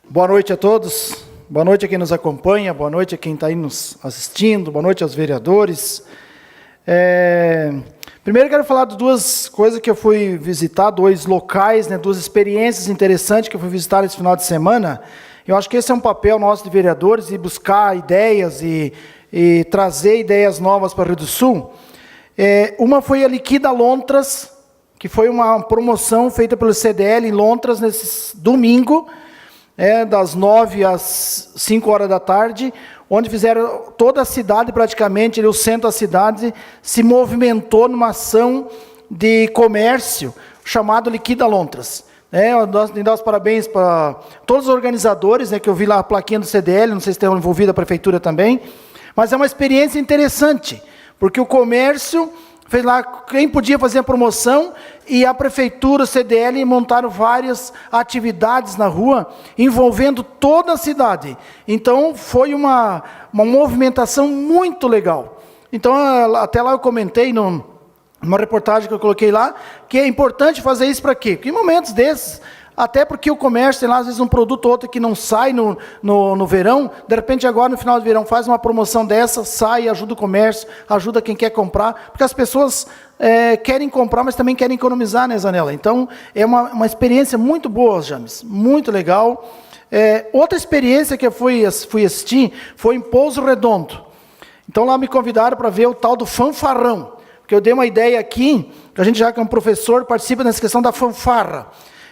Boa noite a todos, boa noite a quem nos acompanha, boa noite a quem está aí nos assistindo, boa noite aos vereadores. Primeiro, quero falar de duas coisas que eu fui visitar, dois locais, né, duas experiências interessantes que eu fui visitar esse final de semana. Eu acho que esse é um papel nosso de vereadores, de buscar ideias e trazer ideias novas para o Rio do Sul. Uma foi a Liquida Lontras, que foi uma promoção feita pelo CDL em Lontras, nesse domingo, das 9 às 5 horas da tarde, onde fizeram toda a cidade, praticamente, o centro da cidade, se movimentou numa ação de comércio chamado Liquida Lontras. Eu dar os parabéns para todos os organizadores, que eu vi lá a plaquinha do CDL, não sei se tem envolvido a prefeitura também, mas é uma experiência interessante, porque o comércio fez lá, quem podia fazer a promoção, e a prefeitura, o CDL, montaram várias atividades na rua, envolvendo toda a cidade. Então, foi uma movimentação muito legal. Então, até lá eu comentei numa reportagem que eu coloquei lá, que é importante fazer isso para quê? Porque em momentos desses, até porque o comércio tem lá, às vezes, um produto ou outro que não sai no verão, de repente agora, no final do verão, faz uma promoção dessa, sai, ajuda o comércio, ajuda quem quer comprar, porque as pessoas querem comprar, mas também querem economizar, né, Zanella? Então, é uma experiência muito boa, James, muito legal. Outra experiência que eu fui assistir foi em Pouso Redondo. Então, lá me convidaram para ver o tal do fanfarrão, porque eu dei uma ideia aqui, que a gente já, como professor, participa nessa questão da fanfarra.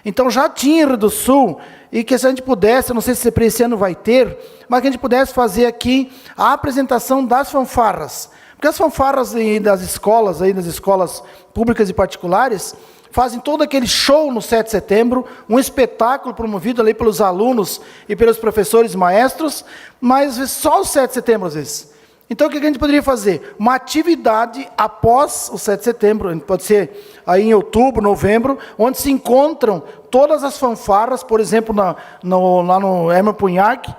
Então, já tinha em Rio do Sul, e que se a gente pudesse, eu não sei se esse ano vai ter, mas que a gente pudesse fazer aqui a apresentação das fanfarras. Porque as fanfarras das escolas públicas e particulares, fazem todo aquele show no 7 de setembro, um espetáculo promovido ali pelos alunos e pelos professores e maestros, mas só o 7 de setembro, às vezes. Então, o que a gente poderia fazer? Uma atividade após o 7 de setembro, pode ser aí em outubro, novembro, onde se encontram todas as fanfarras, por exemplo, lá no Herman Punhac,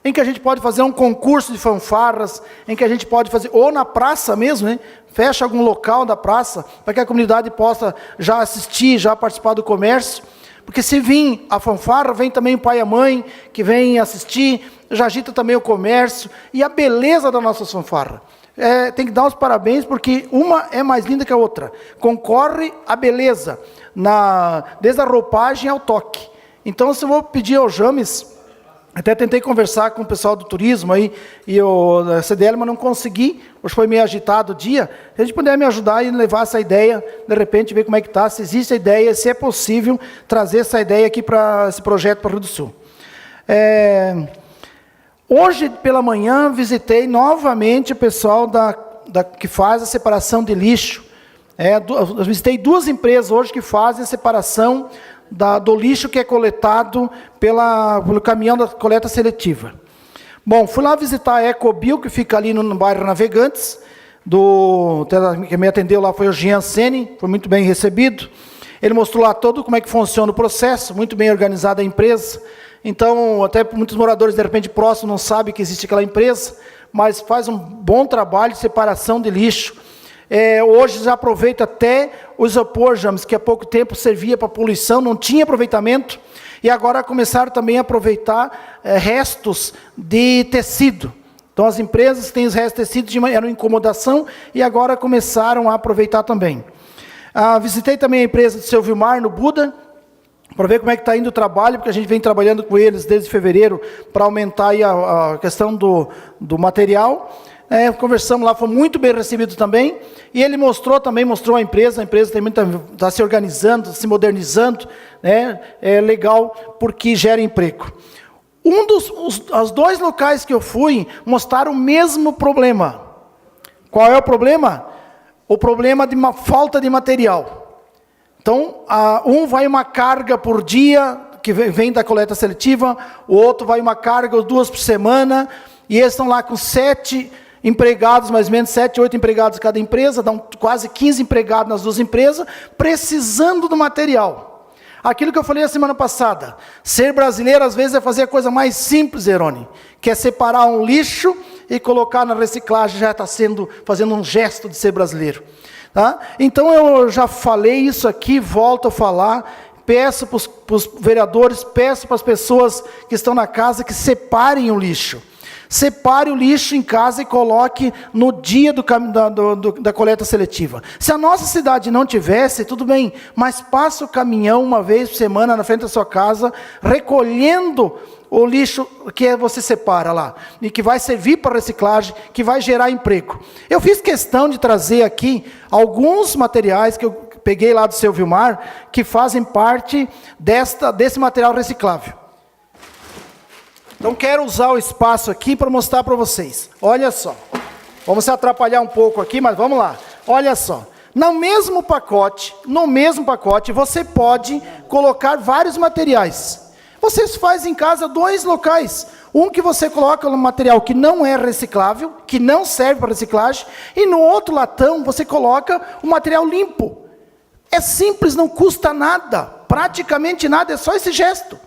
em que a gente pode fazer um concurso de fanfarras, em que a gente pode fazer, ou na praça mesmo, né? Fecha algum local da praça, para que a comunidade possa já assistir, já participar do comércio. Porque se vir a fanfarra, vem também o pai e a mãe, que vem assistir, já agita também o comércio, e a beleza da nossa fanfarra. Tem que dar os parabéns, porque uma é mais linda que a outra. Concorre a beleza, desde a roupagem ao toque. Então, se eu vou pedir ao James, até tentei conversar com o pessoal do turismo aí, e o CDL, mas não consegui, hoje foi meio agitado o dia. Se a gente puder me ajudar e levar essa ideia, de repente, ver como é que está, se existe a ideia, se é possível trazer essa ideia aqui para esse projeto para o Rio do Sul. Hoje, pela manhã, visitei novamente o pessoal que faz a separação de lixo. Eu visitei duas empresas hoje que fazem a separação do lixo que é coletado pelo caminhão da coleta seletiva. Bom, fui lá visitar a Ecobio, que fica ali no bairro Navegantes. Quem me atendeu lá foi o Jean Sene, foi muito bem recebido. Ele mostrou lá todo como é que funciona o processo, muito bem organizada a empresa. Então, até muitos moradores, de repente, próximos não sabem que existe aquela empresa, mas faz um bom trabalho de separação de lixo. Hoje já aproveita até o isopor, James, que há pouco tempo servia para poluição, não tinha aproveitamento, e agora começaram também a aproveitar restos de tecido. Então, as empresas que têm os restos de tecido eram incomodação, e agora começaram a aproveitar também. Visitei também a empresa de Seu Vilmar, no Buda, para ver como é que está indo o trabalho, porque a gente vem trabalhando com eles desde fevereiro, para aumentar aí a questão do material. Conversamos lá, foi muito bem recebido também, e ele mostrou a empresa está se organizando, se modernizando, né? É legal porque gera emprego. Os dois locais que eu fui mostraram o mesmo problema. Qual é o problema? O problema de uma falta de material. Então, vai uma carga por dia, que vem da coleta seletiva, o outro vai uma carga 2 por semana, e eles estão lá com 7 empregados, mais ou menos 7, 8 empregados em cada empresa, dão quase 15 empregados nas duas empresas, precisando do material. Aquilo que eu falei a semana passada, ser brasileiro às vezes é fazer a coisa mais simples, Erone, que é separar um lixo e colocar na reciclagem, já está fazendo um gesto de ser brasileiro. Tá? Então eu já falei isso aqui, volto a falar, peço para os vereadores, peço para as pessoas que estão na casa que separem o lixo. Separe o lixo em casa e coloque no dia da coleta seletiva. Se a nossa cidade não tivesse, tudo bem, mas passa o caminhão uma vez por semana na frente da sua casa, recolhendo o lixo que você separa lá, e que vai servir para reciclagem, que vai gerar emprego. Eu fiz questão de trazer aqui alguns materiais que eu peguei lá do seu Vilmar, que fazem parte desse material reciclável. Então, quero usar o espaço aqui para mostrar para vocês. Olha só. Vamos se atrapalhar um pouco aqui, mas vamos lá. Olha só. No mesmo pacote, você pode colocar vários materiais. Você faz em casa 2 locais. Um que você coloca no material que não é reciclável, que não serve para reciclagem, e no outro latão você coloca o material limpo. É simples, não custa nada, praticamente nada, é só esse gesto.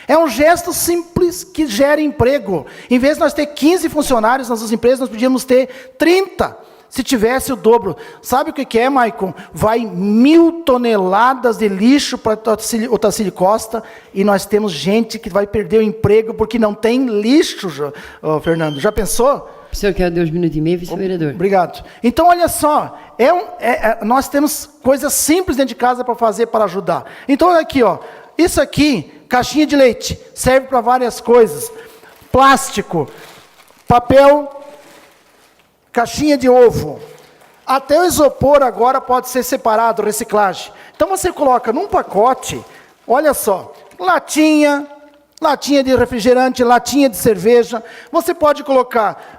É um gesto simples que gera emprego. Em vez de nós ter 15 funcionários nas nossas empresas, nós podíamos ter 30, se tivesse o dobro. Sabe o que é, Maicon? Vai 1.000 toneladas de lixo para o Tacílio Costa, e nós temos gente que vai perder o emprego porque não tem lixo, Fernando. Já pensou? O senhor quer 2 minutos e meio, vice-vereador. Obrigado. Então, olha só, nós temos coisas simples dentro de casa para fazer, para ajudar. Então, olha aqui, ó, isso aqui, caixinha de leite, serve para várias coisas. Plástico, papel, caixinha de ovo. Até o isopor agora pode ser separado, reciclagem. Então, você coloca num pacote, olha só, latinha de refrigerante, latinha de cerveja. Você pode colocar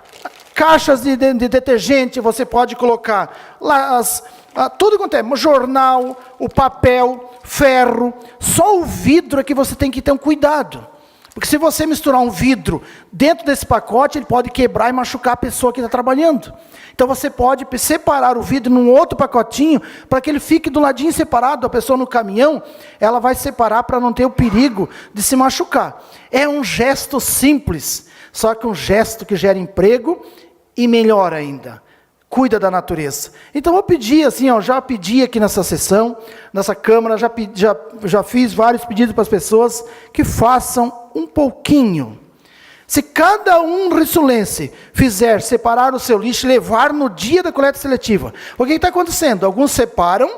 caixas de detergente, você pode colocar tudo quanto é, jornal, o papel, ferro. Só o vidro é que você tem que ter um cuidado. Porque se você misturar um vidro dentro desse pacote, ele pode quebrar e machucar a pessoa que está trabalhando. Então você pode separar o vidro num outro pacotinho, para que ele fique do ladinho separado. A pessoa no caminhão, ela vai separar para não ter o perigo de se machucar. É um gesto simples, só que um gesto que gera emprego e melhor ainda, cuida da natureza. Então eu pedi assim, já pedi aqui nessa sessão, nessa Câmara, já fiz vários pedidos para as pessoas que façam um pouquinho. Se cada um rissulense fizer separar o seu lixo e levar no dia da coleta seletiva, o que está acontecendo? Alguns separam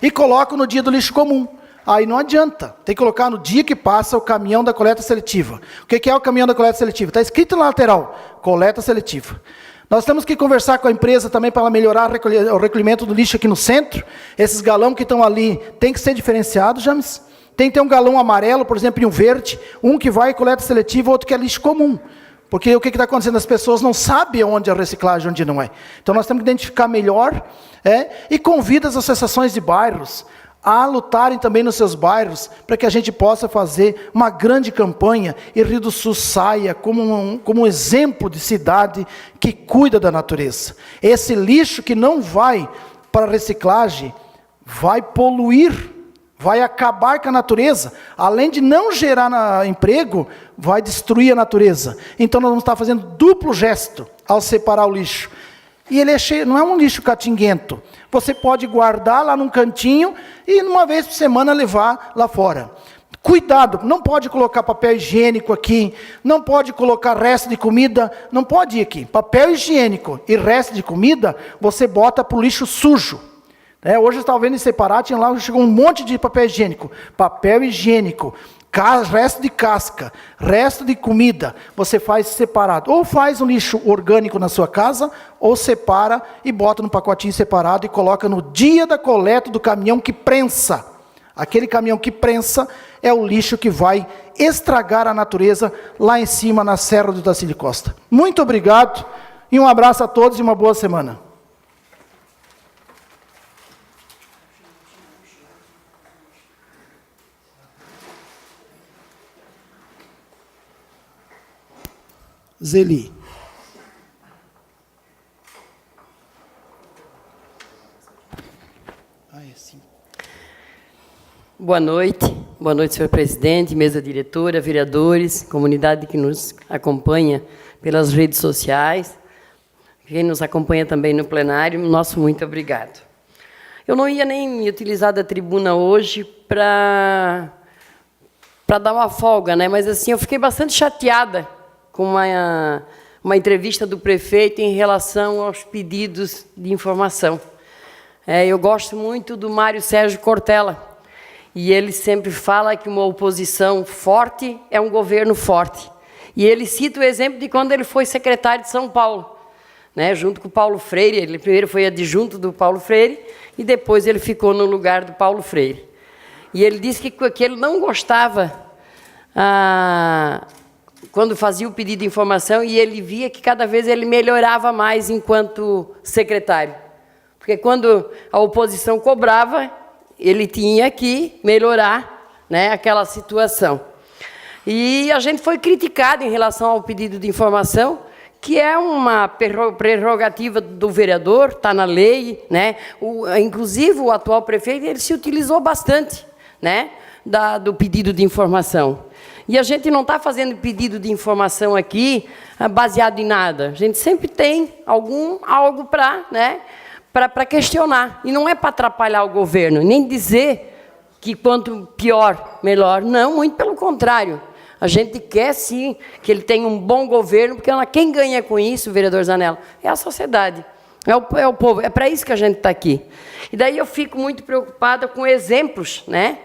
e colocam no dia do lixo comum. Aí não adianta, tem que colocar no dia que passa o caminhão da coleta seletiva. O que é o caminhão da coleta seletiva? Está escrito na lateral, coleta seletiva. Nós temos que conversar com a empresa também para ela melhorar o recolhimento do lixo aqui no centro. Esses galões que estão ali tem que ser diferenciados, James. Tem que ter um galão amarelo, por exemplo, e um verde. Um que vai coleta seletiva, outro que é lixo comum. Porque o que está acontecendo? As pessoas não sabem onde é a reciclagem, onde não é. Então nós temos que identificar melhor, e convida as associações de bairros a lutarem também nos seus bairros, para que a gente possa fazer uma grande campanha e Rio do Sul saia como um exemplo de cidade que cuida da natureza. Esse lixo que não vai para a reciclagem vai poluir, vai acabar com a natureza, além de não gerar emprego, vai destruir a natureza. Então nós vamos estar fazendo duplo gesto ao separar o lixo. E ele não é um lixo catinguento. Você pode guardar lá num cantinho e uma vez por semana levar lá fora. Cuidado, não pode colocar papel higiênico aqui, não pode colocar resto de comida, não pode ir aqui. Papel higiênico e resto de comida, você bota para o lixo sujo. Hoje eu estava vendo em separar, chegou um monte de papel higiênico, resto de casca, resto de comida, você faz separado. Ou faz um lixo orgânico na sua casa, ou separa e bota num pacotinho separado e coloca no dia da coleta do caminhão que prensa. Aquele caminhão que prensa é o lixo que vai estragar a natureza lá em cima na Serra do Tacílio Costa. Muito obrigado e um abraço a todos e uma boa semana. Zeli. Boa noite, senhor presidente, mesa diretora, vereadores, comunidade que nos acompanha pelas redes sociais, quem nos acompanha também no plenário, nosso muito obrigado. Eu não ia nem me utilizar da tribuna hoje para dar uma folga, né? Mas assim, eu fiquei bastante chateada com com uma entrevista do prefeito em relação aos pedidos de informação. Eu gosto muito do Mário Sérgio Cortella, e ele sempre fala que uma oposição forte é um governo forte. E ele cita o exemplo de quando ele foi secretário de São Paulo, né, junto com o Paulo Freire. Ele primeiro foi adjunto do Paulo Freire e depois ele ficou no lugar do Paulo Freire. E ele disse que ele não gostava quando fazia o pedido de informação, e ele via que cada vez ele melhorava mais enquanto secretário. Porque quando a oposição cobrava, ele tinha que melhorar, né, aquela situação. E a gente foi criticado em relação ao pedido de informação, que é uma prerrogativa do vereador, está na lei, né? Inclusive o atual prefeito ele se utilizou bastante, né, do pedido de informação. E a gente não está fazendo pedido de informação aqui baseado em nada. A gente sempre tem algo para, né, para questionar. E não é para atrapalhar o governo, nem dizer que quanto pior, melhor. Não, muito pelo contrário. A gente quer, sim, que ele tenha um bom governo, porque quem ganha com isso, vereador Zanella, é a sociedade, é o povo. É para isso que a gente está aqui. E daí eu fico muito preocupada com exemplos, né?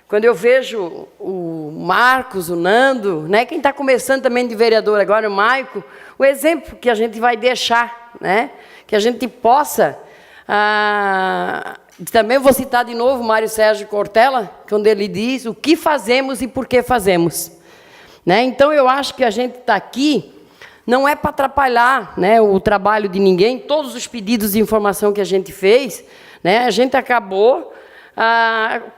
Quando eu vejo o Marcos, o Nando, né? Quem está começando também de vereador agora, o Maico, o exemplo que a gente vai deixar, né? Que a gente possa... Também vou citar de novo o Mário Sérgio Cortella, quando ele diz o que fazemos e por que fazemos. Né? Então, eu acho que a gente está aqui, não é para atrapalhar, né, o trabalho de ninguém. Todos os pedidos de informação que a gente fez, né, a gente acabou,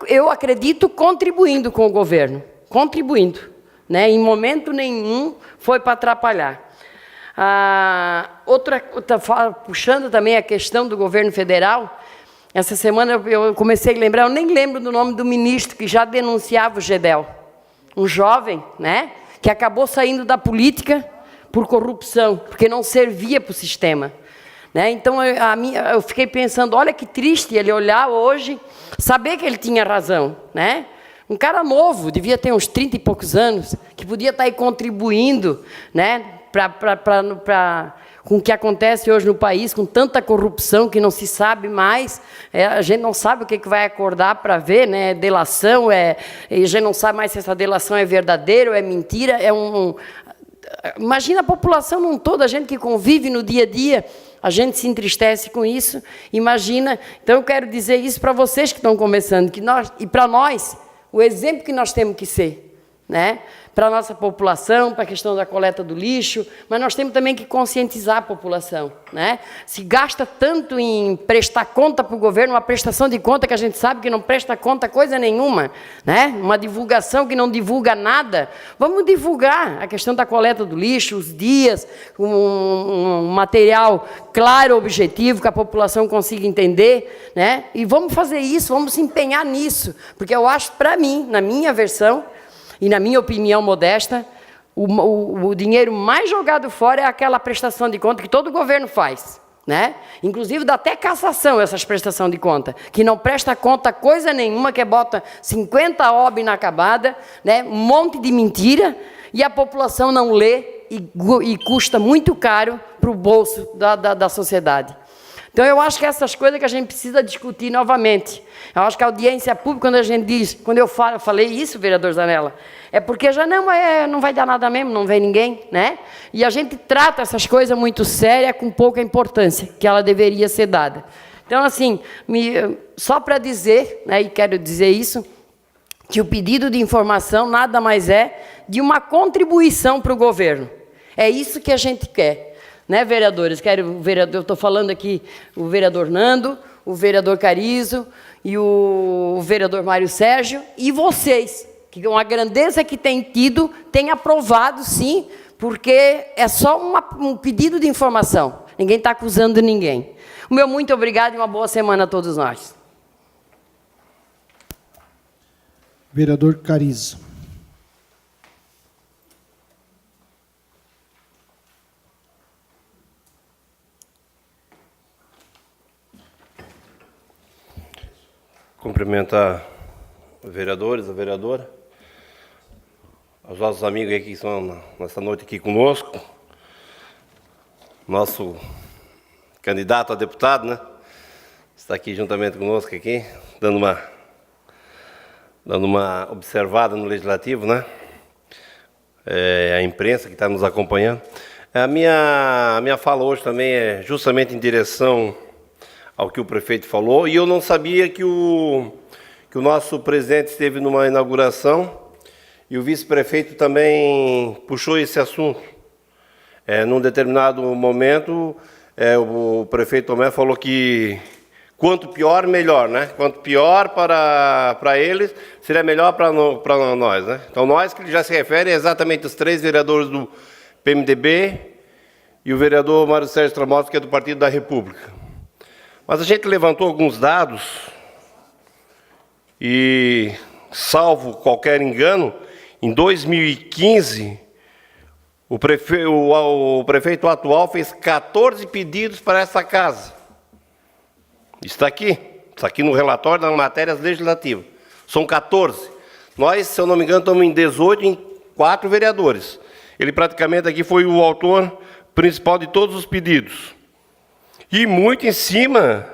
eu acredito, contribuindo com o governo. Contribuindo. Né? Em momento nenhum foi para atrapalhar. Puxando também a questão do governo federal, essa semana eu comecei a lembrar, eu nem lembro do nome do ministro que já denunciava o Gedel. Um jovem, né, que acabou saindo da política por corrupção, porque não servia para o sistema. Né? Então, eu fiquei pensando, olha que triste ele olhar hoje, saber que ele tinha razão. Né? Um cara novo, devia ter uns 30 e poucos anos, que podia estar aí contribuindo, né, com o que acontece hoje no país, com tanta corrupção que não se sabe mais, a gente não sabe o que vai acordar para ver, né? Delação, e a gente não sabe mais se essa delação é verdadeira ou é mentira. Imagina a população num todo, a gente que convive no dia a dia, a gente se entristece com isso, imagina. Então eu quero dizer isso para vocês que estão começando, e para nós, o exemplo que nós temos que ser, né? Para a nossa população, para a questão da coleta do lixo, mas nós temos também que conscientizar a população. Né? Se gasta tanto em prestar conta para o governo, uma prestação de conta que a gente sabe que não presta conta coisa nenhuma, né? Uma divulgação que não divulga nada, vamos divulgar a questão da coleta do lixo, os dias, um material claro, objetivo, que a população consiga entender, né? E vamos fazer isso, vamos se empenhar nisso, porque eu acho, para mim, na minha versão, e na minha opinião modesta, o dinheiro mais jogado fora é aquela prestação de conta que todo governo faz. Né? Inclusive dá até cassação essas prestações de conta, que não presta conta coisa nenhuma, que bota 50 OB inacabada, né? Um monte de mentira, e a população não lê e custa muito caro para o bolso da sociedade. Então, eu acho que essas coisas que a gente precisa discutir novamente. Eu acho que a audiência pública, quando a gente diz, quando eu falei isso, vereador Zanella, é porque já não vai dar nada mesmo, não vem ninguém, né? E a gente trata essas coisas muito sérias, com pouca importância, que ela deveria ser dada. Então, assim, só para dizer, né, e quero dizer isso, que o pedido de informação nada mais é de uma contribuição para o governo. É isso que a gente quer. Né, vereadores? Eu estou falando aqui o vereador Nando, o vereador Carizo e o vereador Mário Sérgio, e vocês, que com a grandeza que tem tido, tem aprovado, sim, porque é só um pedido de informação. Ninguém está acusando ninguém. O meu muito obrigado e uma boa semana a todos nós. Vereador Carizo. Cumprimentar os vereadores, a vereadora, aos nossos amigos aqui que estão nessa noite aqui conosco, nosso candidato a deputado, né? Está aqui juntamente conosco aqui, dando uma observada no Legislativo, né? A imprensa que está nos acompanhando. A minha fala hoje também é justamente em direção ao que o prefeito falou, e eu não sabia que o nosso presidente esteve numa inauguração e o vice-prefeito também puxou esse assunto. Num determinado momento, o prefeito Tomé falou que quanto pior, melhor, né? Quanto pior para eles, seria melhor para nós, né? Então, nós que ele já se refere é exatamente os 3 vereadores do PMDB e o vereador Mário Sérgio Tramoski, que é do Partido da República. Mas a gente levantou alguns dados e, salvo qualquer engano, em 2015, o prefeito atual fez 14 pedidos para essa casa. Está aqui no relatório das matérias legislativas. São 14. Nós, se eu não me engano, estamos em 18, em 4 vereadores. Ele praticamente aqui foi o autor principal de todos os pedidos. E muito em cima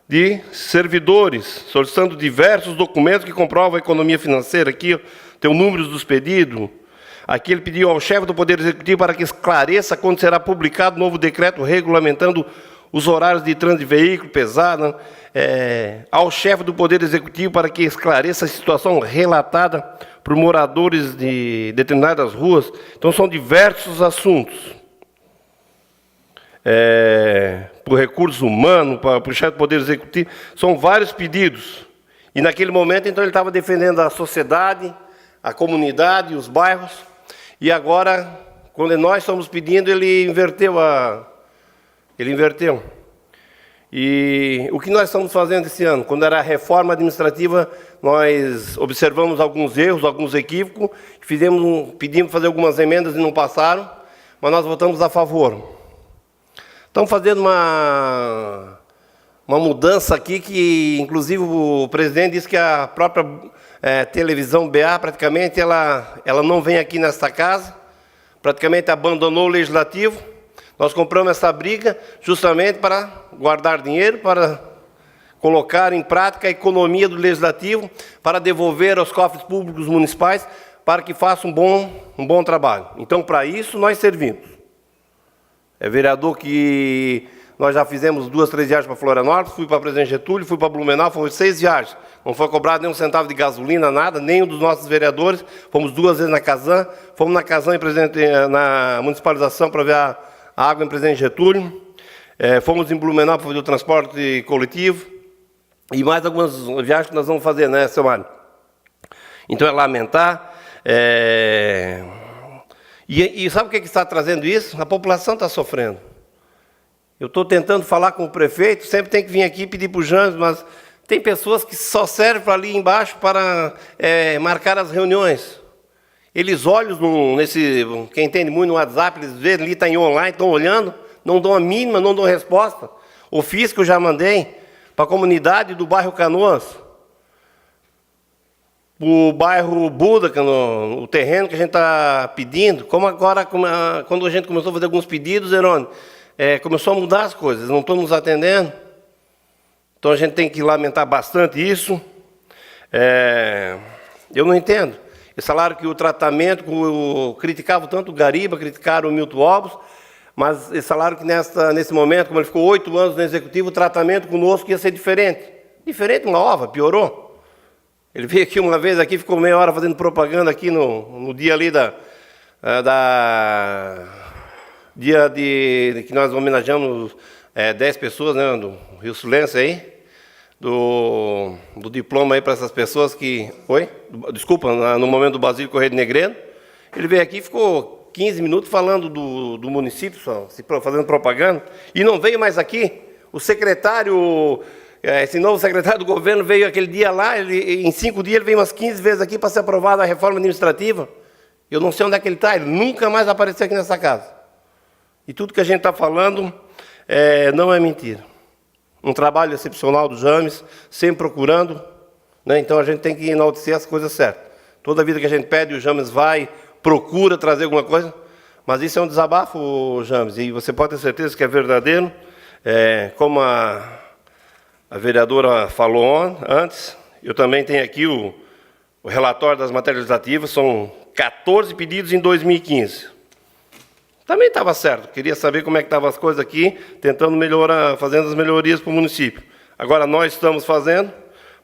de servidores, solicitando diversos documentos que comprovam a economia financeira. Aqui tem o número dos pedidos. Aqui ele pediu ao chefe do Poder Executivo para que esclareça quando será publicado o novo decreto regulamentando os horários de trânsito de veículo pesado, ao chefe do Poder Executivo para que esclareça a situação relatada por moradores de determinadas ruas. Então, são diversos assuntos. Por recursos humanos, para o chefe do Poder Executivo, são vários pedidos. E, naquele momento, então, ele estava defendendo a sociedade, a comunidade, os bairros, e agora, quando nós estamos pedindo, ele inverteu. E o que nós estamos fazendo esse ano? Quando era a reforma administrativa, nós observamos alguns erros, alguns equívocos, pedimos fazer algumas emendas e não passaram, mas nós votamos a favor. Estamos fazendo uma mudança aqui que, inclusive, o presidente disse que a própria televisão BA, praticamente, ela não vem aqui nesta casa, praticamente abandonou o Legislativo. Nós compramos essa briga justamente para guardar dinheiro, para colocar em prática a economia do Legislativo, para devolver aos cofres públicos municipais, para que façam um bom trabalho. Então, para isso, nós servimos. Vereador que nós já fizemos 2, 3 viagens para Florianópolis, fui para Presidente Getúlio, fui para Blumenau, foram 6 viagens. Não foi cobrado nem um centavo de gasolina, nada, nenhum dos nossos vereadores. Fomos 2 vezes na Casan, fomos na Casan na municipalização para ver a água em Presidente Getúlio. Fomos em Blumenau para fazer o transporte coletivo. E mais algumas viagens que nós vamos fazer, né, seu Mário? Então, é lamentar. E sabe o que está trazendo isso? A população está sofrendo. Eu estou tentando falar com o prefeito, sempre tem que vir aqui pedir para o James, mas tem pessoas que só servem para ali embaixo para marcar as reuniões. Eles olham quem entende muito no WhatsApp, eles veem ali, está em online, estão olhando, não dão a mínima, não dão resposta. Ofício que eu já mandei para a comunidade do bairro Canoas, o bairro Buda, o terreno que a gente está pedindo, como agora, quando a gente começou a fazer alguns pedidos, Herônimo, começou a mudar as coisas, não estão nos atendendo. Então a gente tem que lamentar bastante isso. Eu não entendo. Eles falaram que o tratamento, criticavam tanto o Gariba, criticaram o Milton Obos, mas eles falaram que nesse momento, como ele ficou 8 anos no Executivo, o tratamento conosco ia ser diferente. Diferente uma ova, piorou. Ele veio aqui uma vez, ficou meia hora fazendo propaganda aqui no dia ali dia que nós homenageamos 10 pessoas, né, do Rio Sulense aí, do diploma aí para essas pessoas que... Desculpa, no momento do Basílio Correia de Negredo. Ele veio aqui e ficou 15 minutos falando do município, só, fazendo propaganda, e não veio mais aqui. O secretário... Esse novo secretário do governo veio aquele dia lá, em 5 dias ele veio umas 15 vezes aqui para ser aprovada a reforma administrativa. Eu não sei onde é que ele está, ele nunca mais apareceu aqui nessa casa. E tudo que a gente está falando não é mentira. Um trabalho excepcional do James, sempre procurando, né? Então a gente tem que enaltecer as coisas certas. Toda vida que a gente pede, o James vai, procura trazer alguma coisa. Mas isso é um desabafo, James, e você pode ter certeza que é verdadeiro. Como a vereadora falou antes, eu também tenho aqui o relatório das matérias legislativas, são 14 pedidos em 2015. Também estava certo, queria saber como é que estavam as coisas aqui, tentando melhorar, fazendo as melhorias para o município. Agora nós estamos fazendo,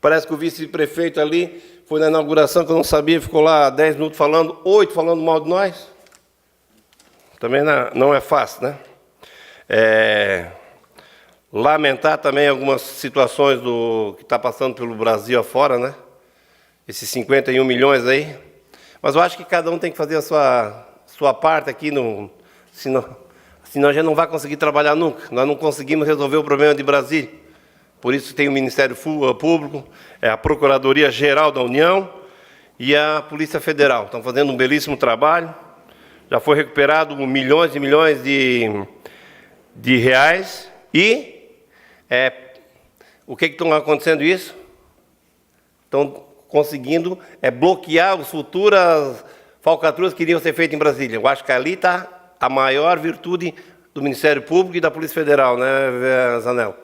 parece que o vice-prefeito ali foi na inauguração, que eu não sabia, ficou lá 10 minutos falando, 8 falando mal de nós. Também não é fácil, né? Lamentar também algumas situações que está passando pelo Brasil afora, né? Esses 51 milhões aí. Mas eu acho que cada um tem que fazer a sua parte aqui, senão a gente não vai conseguir trabalhar nunca. Nós não conseguimos resolver o problema de Brasília. Por isso tem o Ministério Público, a Procuradoria-Geral da União e a Polícia Federal. Estão fazendo um belíssimo trabalho. Já foi recuperado milhões e milhões de reais. E o que estão acontecendo isso? Estão conseguindo bloquear as futuras falcatruas que iriam ser feitas em Brasília. Eu acho que ali está a maior virtude do Ministério Público e da Polícia Federal, né, Zanel?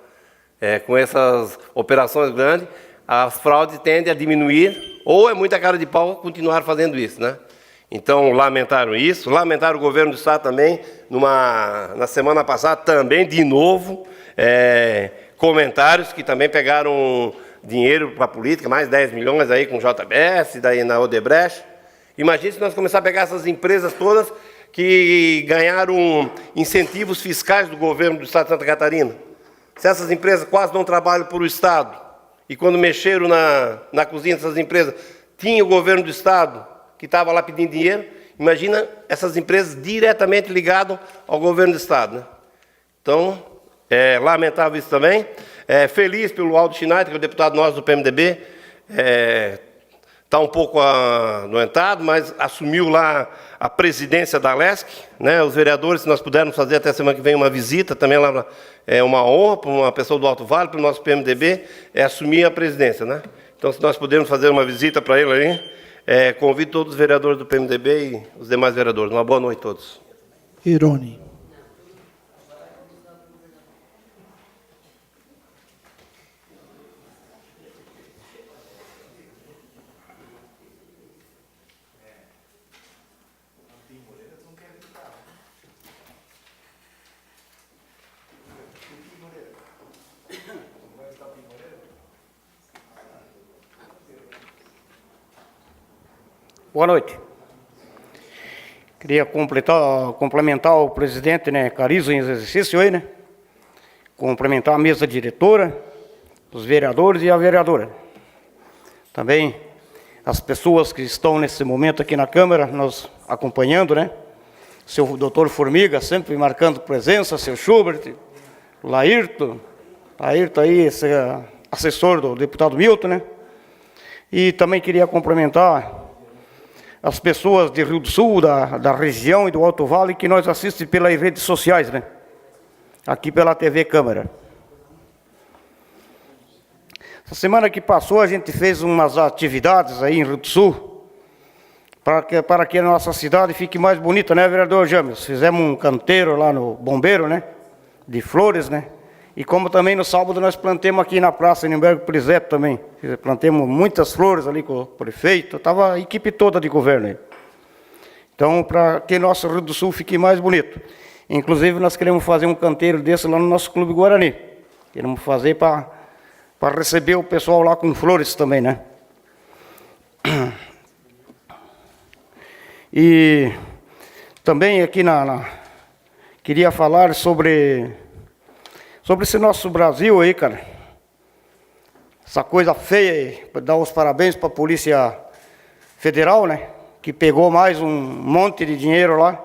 Com essas operações grandes, as fraudes tendem a diminuir, ou é muita cara de pau continuar fazendo isso, né? Então, lamentaram isso, lamentaram o governo do Estado também, na semana passada, também, de novo, comentários que também pegaram dinheiro para a política, mais 10 milhões aí com o JBS, daí na Odebrecht. Imagine se nós começarmos a pegar essas empresas todas que ganharam incentivos fiscais do governo do Estado de Santa Catarina. Se essas empresas quase não trabalham para o Estado, e quando mexeram na cozinha dessas empresas, tinha o governo do Estado que estava lá pedindo dinheiro, imagina essas empresas diretamente ligadas ao governo do Estado, né? Então, lamentável isso também. Feliz pelo Aldo Schneider, que é o deputado nosso do PMDB, está um pouco adoentado, mas assumiu lá a presidência da LESC, né? Os vereadores, se nós pudermos fazer até semana que vem uma visita, também lá é uma honra para uma pessoa do Alto Vale, para o nosso PMDB, assumir a presidência, né? Então, se nós pudermos fazer uma visita para ele aí, convido todos os vereadores do PMDB e os demais vereadores. Uma boa noite a todos. Irone. Boa noite. Queria complementar o presidente, né, Carizo, em exercício aí, né? Complementar a mesa diretora, os vereadores e a vereadora. Também as pessoas que estão nesse momento aqui na Câmara, nos acompanhando, né? Seu doutor Formiga, sempre marcando presença, seu Schubert, Laírto aí, esse assessor do deputado Milton, né? E também queria complementar as pessoas de Rio do Sul, da região e do Alto Vale, que nós assistimos pelas redes sociais, né? Aqui pela TV Câmara. Essa semana que passou, a gente fez umas atividades aí em Rio do Sul, para que a nossa cidade fique mais bonita, né, vereador James? Fizemos um canteiro lá no Bombeiro, né? De flores, né? E como também no sábado nós plantemos aqui na Praça Nimbergo Priseto também. Plantemos muitas flores ali com o prefeito, estava a equipe toda de governo aí. Então, para que nosso Rio do Sul fique mais bonito. Inclusive, nós queremos fazer um canteiro desse lá no nosso Clube Guarani. Queremos fazer para receber o pessoal lá com flores também, né? E também aqui queria falar sobre esse nosso Brasil aí, cara. Essa coisa feia aí, dar os parabéns para a Polícia Federal, né? Que pegou mais um monte de dinheiro lá,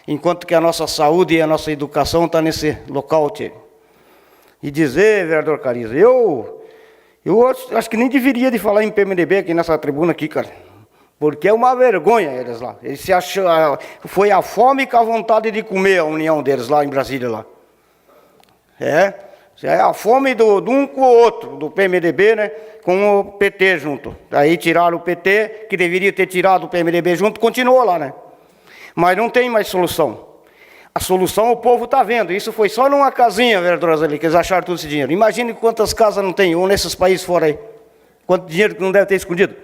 enquanto que a nossa saúde e a nossa educação estão nesse local, tio. E dizer, vereador Carizo, eu acho que nem deveria de falar em PMDB aqui nessa tribuna aqui, cara. Porque é uma vergonha eles lá. Eles se acham, foi a fome com a vontade de comer a união deles lá em Brasília lá. É a fome de um com o outro, do PMDB, né, com o PT junto. Aí tiraram o PT, que deveria ter tirado o PMDB junto, continuou lá, né? Mas não tem mais solução. A solução o povo está vendo. Isso foi só numa casinha, vereadora ali, que eles acharam todo esse dinheiro. Imagine quantas casas não tem, ou nesses países fora aí. Quanto dinheiro que não deve ter escondido.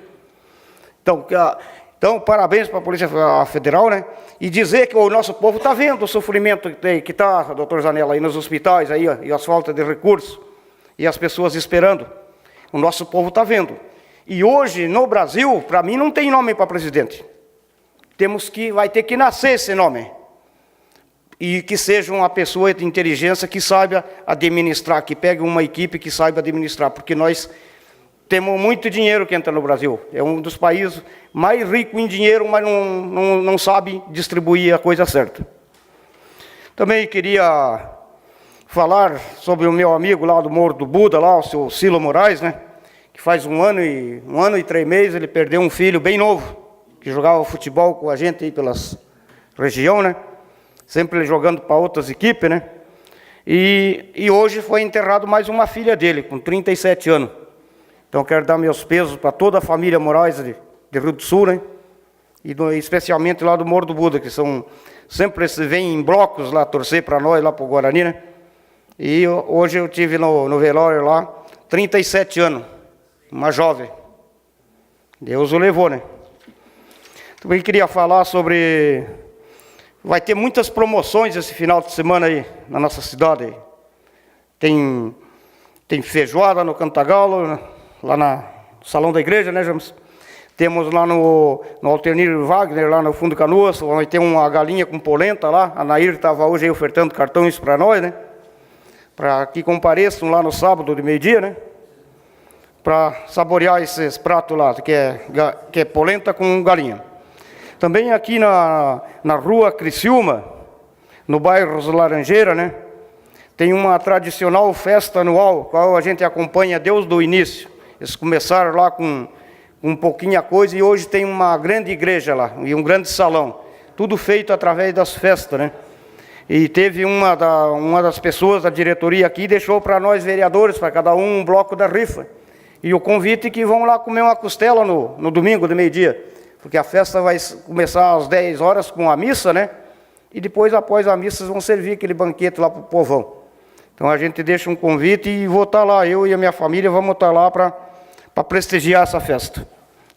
Então, parabéns para a Polícia Federal, né? E dizer que o nosso povo está vendo o sofrimento que está, doutor Zanella, aí nos hospitais, aí, ó, e as faltas de recursos, e as pessoas esperando. O nosso povo está vendo. E hoje, no Brasil, para mim, não tem nome para presidente. Vai ter que nascer esse nome. E que seja uma pessoa de inteligência que saiba administrar, que pegue uma equipe que saiba administrar, porque nós temos muito dinheiro que entra no Brasil. É um dos países mais ricos em dinheiro, mas não sabe distribuir a coisa certa. Também queria falar sobre o meu amigo lá do Morro do Buda, lá, o seu Silo Moraes, né? Que faz um ano e 3 meses ele perdeu um filho bem novo, que jogava futebol com a gente aí pelas região, né? Sempre ele jogando para outras equipes, né? E hoje foi enterrado mais uma filha dele, com 37 anos. Então, quero dar meus pesos para toda a família Moraes de Rio do Sul, né? E especialmente lá do Morro do Buda, que sempre vêm em blocos lá torcer para nós, lá para o Guarani, né? E hoje eu tive no velório lá, 37 anos, uma jovem. Deus o levou, né? Também queria falar sobre... Vai ter muitas promoções esse final de semana aí, na nossa cidade. Tem feijoada no Cantagalo, lá no Salão da Igreja, né, James? Temos lá no Alternir Wagner, lá no Fundo Canoas, vai ter uma galinha com polenta lá. A Nair estava hoje aí ofertando cartões para nós, né? Para que compareçam lá no sábado de meio-dia, né? Para saborear esses pratos lá, que é polenta com galinha. Também aqui na rua Criciúma, no bairro Laranjeira, né? Tem uma tradicional festa anual, qual a gente acompanha desde o início. Eles começaram lá com um pouquinho a coisa e hoje tem uma grande igreja lá, e um grande salão. Tudo feito através das festas, né? E teve uma das pessoas da diretoria aqui, deixou para nós vereadores, para cada um bloco da rifa. E o convite que vão lá comer uma costela no domingo de meio-dia. Porque a festa vai começar às 10 horas com a missa, né? E depois, após a missa, vão servir aquele banquete lá para o povão. Então a gente deixa um convite e vou estar lá, eu e a minha família vamos estar lá para prestigiar essa festa.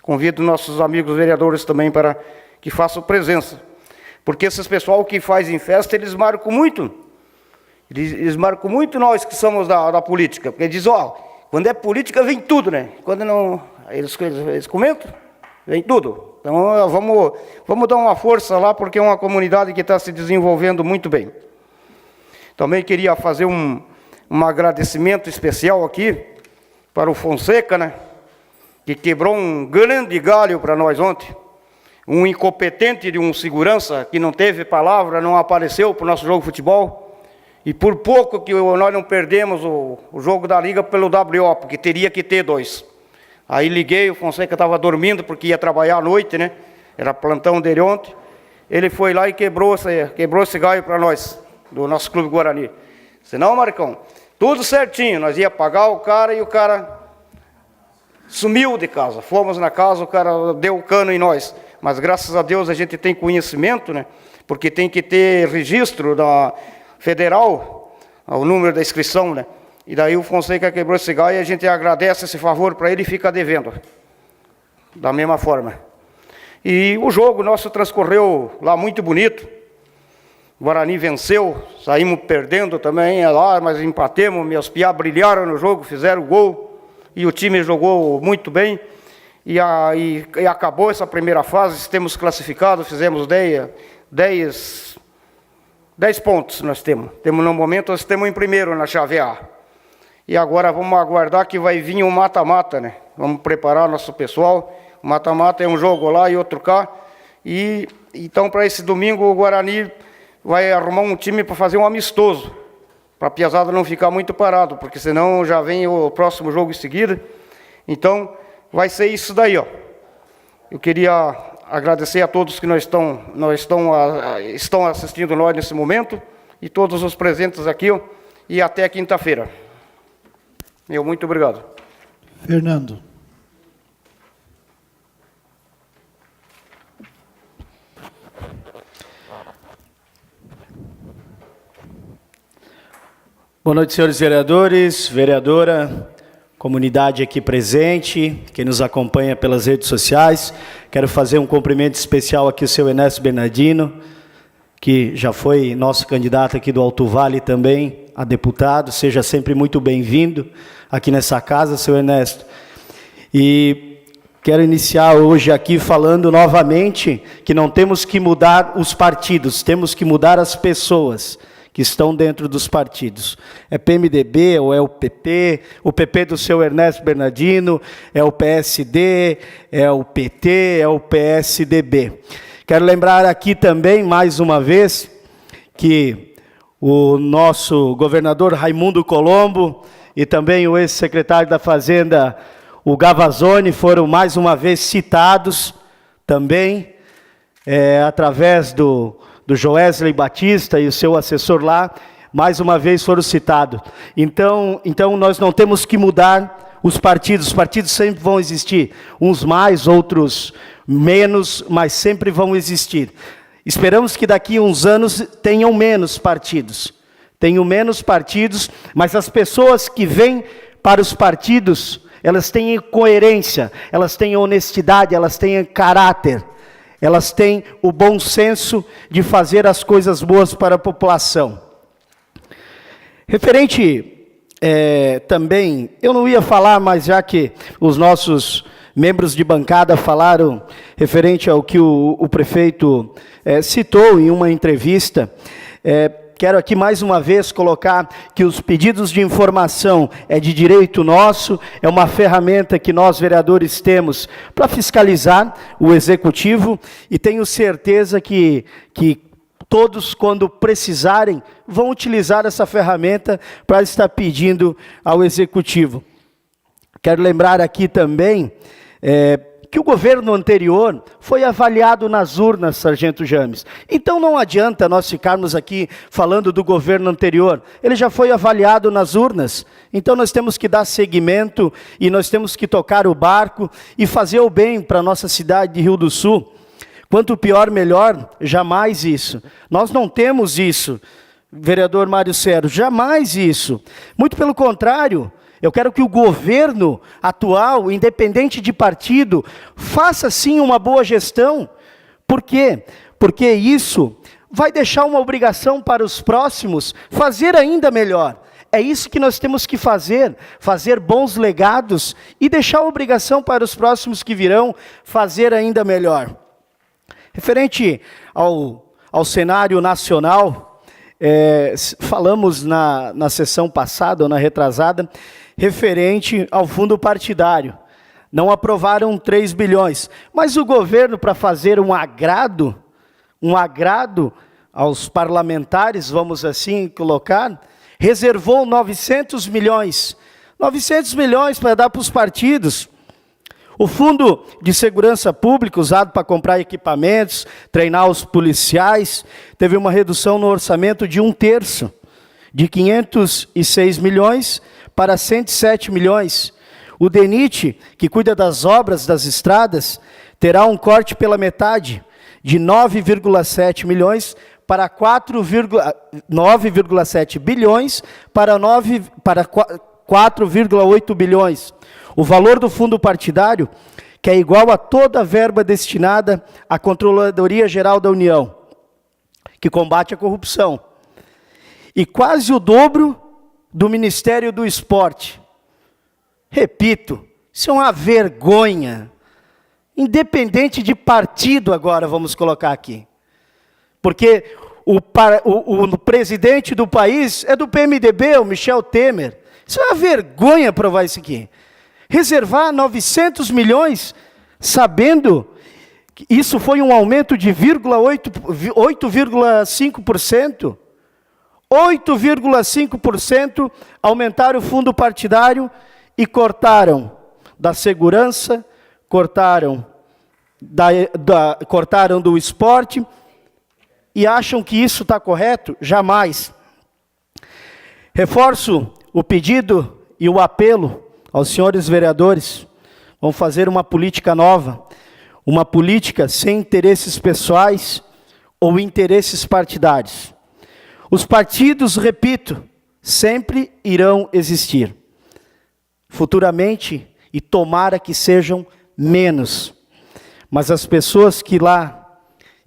Convido nossos amigos vereadores também para que façam presença. Porque esses pessoal que fazem festa, eles marcam muito. Eles marcam muito nós que somos da política. Porque eles dizem, quando é política vem tudo, né? Quando não, eles comentam, vem tudo. Então vamos dar uma força lá, porque é uma comunidade que está se desenvolvendo muito bem. Também queria fazer um agradecimento especial aqui para o Fonseca, né? Que quebrou um grande galho para nós ontem. Um incompetente de um segurança que não teve palavra, não apareceu para o nosso jogo de futebol. E por pouco que nós não perdemos o jogo da Liga pelo WO, porque teria que ter 2. Aí liguei, o Fonseca estava dormindo porque ia trabalhar à noite, né? Era plantão dele ontem. Ele foi lá e quebrou esse galho para nós, do nosso Clube Guarani. Senão, Marcão, tudo certinho, nós ia pagar o cara e o cara sumiu de casa. Fomos na casa, o cara deu o cano em nós. Mas graças a Deus a gente tem conhecimento, né? Porque tem que ter registro da federal, o número da inscrição, né? E daí o Fonseca quebrou esse galho e a gente agradece esse favor para ele e fica devendo. Da mesma forma. E o jogo nosso transcorreu lá muito bonito. O Guarani venceu, saímos perdendo também lá, mas empatemos, meus piá brilharam no jogo, fizeram gol. E o time jogou muito bem. E acabou essa primeira fase, temos classificado, fizemos 10 pontos nós temos. No momento, nós estamos em primeiro na chave A. E agora vamos aguardar que vai vir um mata-mata, né? Vamos preparar nosso pessoal. O mata-mata é um jogo lá e outro cá. E então, para esse domingo, o Guarani vai arrumar um time para fazer um amistoso. Para a piazada não ficar muito parado, porque senão já vem o próximo jogo em seguida. Então, vai ser isso daí, ó. Eu queria agradecer a todos que estão assistindo nós nesse momento, e todos os presentes aqui, ó, e até quinta-feira. Meu muito obrigado. Fernando. Boa noite, senhores vereadores, vereadora, comunidade aqui presente, quem nos acompanha pelas redes sociais. Quero fazer um cumprimento especial aqui ao seu Ernesto Bernardino, que já foi nosso candidato aqui do Alto Vale também, a deputado. Seja sempre muito bem-vindo aqui nessa casa, seu Ernesto. E quero iniciar hoje aqui falando novamente que não temos que mudar os partidos, temos que mudar as pessoas que estão dentro dos partidos. É PMDB ou é o PP do seu Ernesto Bernardino, é o PSD, é o PT, é o PSDB. Quero lembrar aqui também, mais uma vez, que o nosso governador Raimundo Colombo e também o ex-secretário da Fazenda, o Gavazzoni, foram mais uma vez citados também, através do Joesley Batista e o seu assessor lá, mais uma vez foram citados. Então nós não temos que mudar os partidos sempre vão existir, uns mais, outros menos, mas sempre vão existir. Esperamos que daqui a uns anos tenham menos partidos, mas as pessoas que vêm para os partidos, elas têm coerência, elas têm honestidade, elas têm caráter, elas têm o bom senso de fazer as coisas boas para a população. Referente também, eu não ia falar, mas já que os nossos membros de bancada falaram referente ao que o prefeito citou em uma entrevista, quero aqui mais uma vez colocar que os pedidos de informação é de direito nosso, é uma ferramenta que nós vereadores temos para fiscalizar o executivo, e tenho certeza que todos, quando precisarem, vão utilizar essa ferramenta para estar pedindo ao executivo. Quero lembrar aqui também que o governo anterior foi avaliado nas urnas, Sargento James. Então não adianta nós ficarmos aqui falando do governo anterior. Ele já foi avaliado nas urnas. Então nós temos que dar seguimento e nós temos que tocar o barco e fazer o bem para a nossa cidade de Rio do Sul. Quanto pior, melhor, jamais isso. Nós não temos isso, vereador Mário Cero, jamais isso. Muito pelo contrário, eu quero que o governo atual, independente de partido, faça sim uma boa gestão. Por quê? Porque isso vai deixar uma obrigação para os próximos fazer ainda melhor. É isso que nós temos que fazer bons legados e deixar a obrigação para os próximos que virão fazer ainda melhor. Referente ao cenário nacional, falamos na sessão passada, ou na retrasada, referente ao fundo partidário. Não aprovaram 3 bilhões, mas o governo, para fazer um agrado aos parlamentares, vamos assim colocar, reservou 900 milhões. 900 milhões para dar para os partidos. O Fundo de Segurança Pública, usado para comprar equipamentos, treinar os policiais, teve uma redução no orçamento de 1/3, de 506 milhões para 107 milhões. O DENIT, que cuida das obras das estradas, terá um corte pela metade, de 9,7 milhões para 9,7 bilhões para 4,8 bilhões. O valor do fundo partidário, que é igual a toda a verba destinada à Controladoria Geral da União, que combate a corrupção. E quase o dobro do Ministério do Esporte. Repito, isso é uma vergonha. Independente de partido agora, vamos colocar aqui. Porque o presidente do país é do PMDB, o Michel Temer. Isso é uma vergonha provar isso aqui. Reservar 900 milhões, sabendo que isso foi um aumento de 8,5%. 8,5% aumentaram o fundo partidário e cortaram da segurança, cortaram do esporte, e acham que isso está correto? Jamais. Reforço o pedido e o apelo aos senhores vereadores: vamos fazer uma política nova, uma política sem interesses pessoais ou interesses partidários. Os partidos, repito, sempre irão existir. Futuramente, e tomara que sejam menos. Mas as pessoas que lá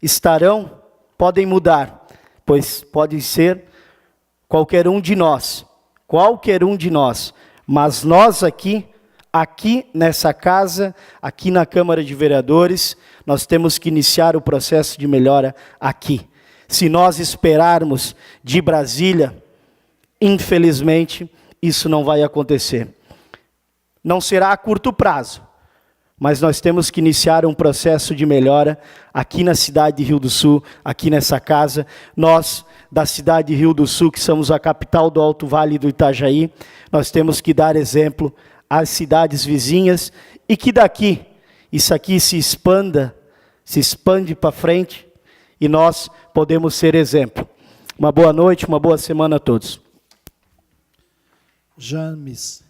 estarão podem mudar, pois pode ser qualquer um de nós. Mas nós aqui nessa casa, aqui na Câmara de Vereadores, nós temos que iniciar o processo de melhora aqui. Se nós esperarmos de Brasília, infelizmente, isso não vai acontecer. Não será a curto prazo, mas nós temos que iniciar um processo de melhora aqui na cidade de Rio do Sul, aqui nessa casa. Nós, da cidade de Rio do Sul, que somos a capital do Alto Vale do Itajaí, nós temos que dar exemplo às cidades vizinhas e que daqui, isso aqui se expande para frente e nós podemos ser exemplo. Uma boa noite, uma boa semana a todos. James.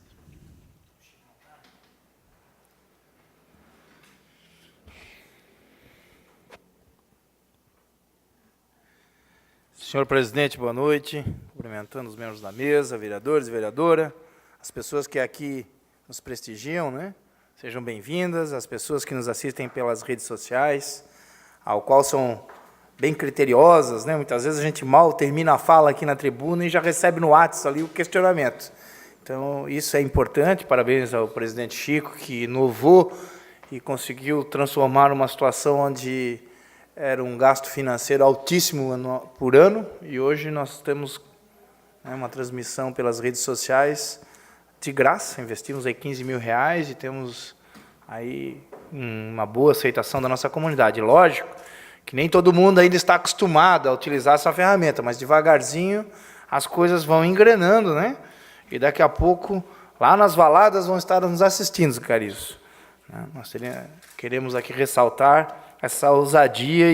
Senhor presidente, boa noite. Cumprimentando os membros da mesa, vereadores e vereadora, as pessoas que aqui nos prestigiam, né? Sejam bem-vindas, as pessoas que nos assistem pelas redes sociais, ao qual são bem criteriosas, né? Muitas vezes a gente mal termina a fala aqui na tribuna e já recebe no WhatsApp ali o questionamento. Então, isso é importante. Parabéns ao presidente Chico, que inovou e conseguiu transformar uma situação onde era um gasto financeiro altíssimo por ano, e hoje nós temos uma transmissão pelas redes sociais de graça. Investimos aí R$15 mil e temos aí uma boa aceitação da nossa comunidade. Lógico que nem todo mundo ainda está acostumado a utilizar essa ferramenta, mas devagarzinho as coisas vão engrenando, né? E daqui a pouco, lá nas valadas, vão estar nos assistindo, Carizo. Nós queremos aqui ressaltar essa ousadia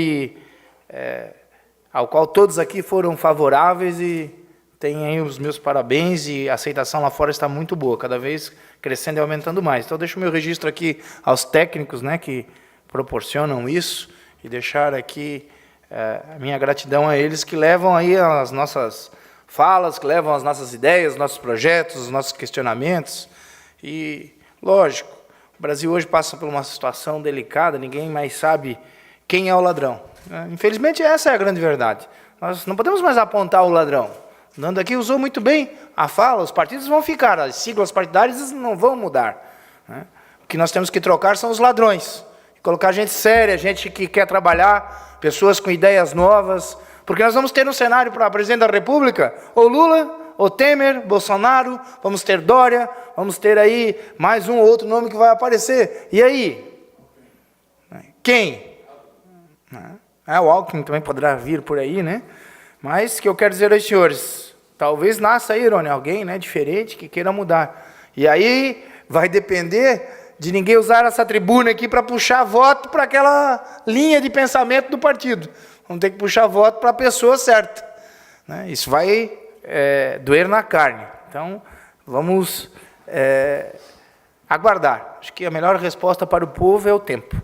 ao qual todos aqui foram favoráveis, e tem aí os meus parabéns, e a aceitação lá fora está muito boa, cada vez crescendo e aumentando mais. Então, deixo o meu registro aqui aos técnicos, né, que proporcionam isso, e deixar aqui a minha gratidão a eles, que levam aí as nossas falas, que levam as nossas ideias, os nossos projetos, os nossos questionamentos. E, lógico, o Brasil hoje passa por uma situação delicada, ninguém mais sabe quem é o ladrão. Infelizmente, essa é a grande verdade. Nós não podemos mais apontar o ladrão. O Nando aqui usou muito bem a fala: os partidos vão ficar, as siglas partidárias não vão mudar. O que nós temos que trocar são os ladrões. Colocar gente séria, gente que quer trabalhar, pessoas com ideias novas, porque nós vamos ter no cenário para presidente da República ou Lula, ou Temer, Bolsonaro, vamos ter Dória, vamos ter aí mais um ou outro nome que vai aparecer. E aí? Quem? O Alckmin também poderá vir por aí, né? Mas o que eu quero dizer aos senhores, talvez nasça aí, Irônia, alguém, né, diferente que queira mudar. E aí vai depender de ninguém usar essa tribuna aqui para puxar voto para aquela linha de pensamento do partido. Vamos ter que puxar voto para a pessoa certa. Isso vai doer na carne. Então, vamos aguardar. Acho que a melhor resposta para o povo é o tempo.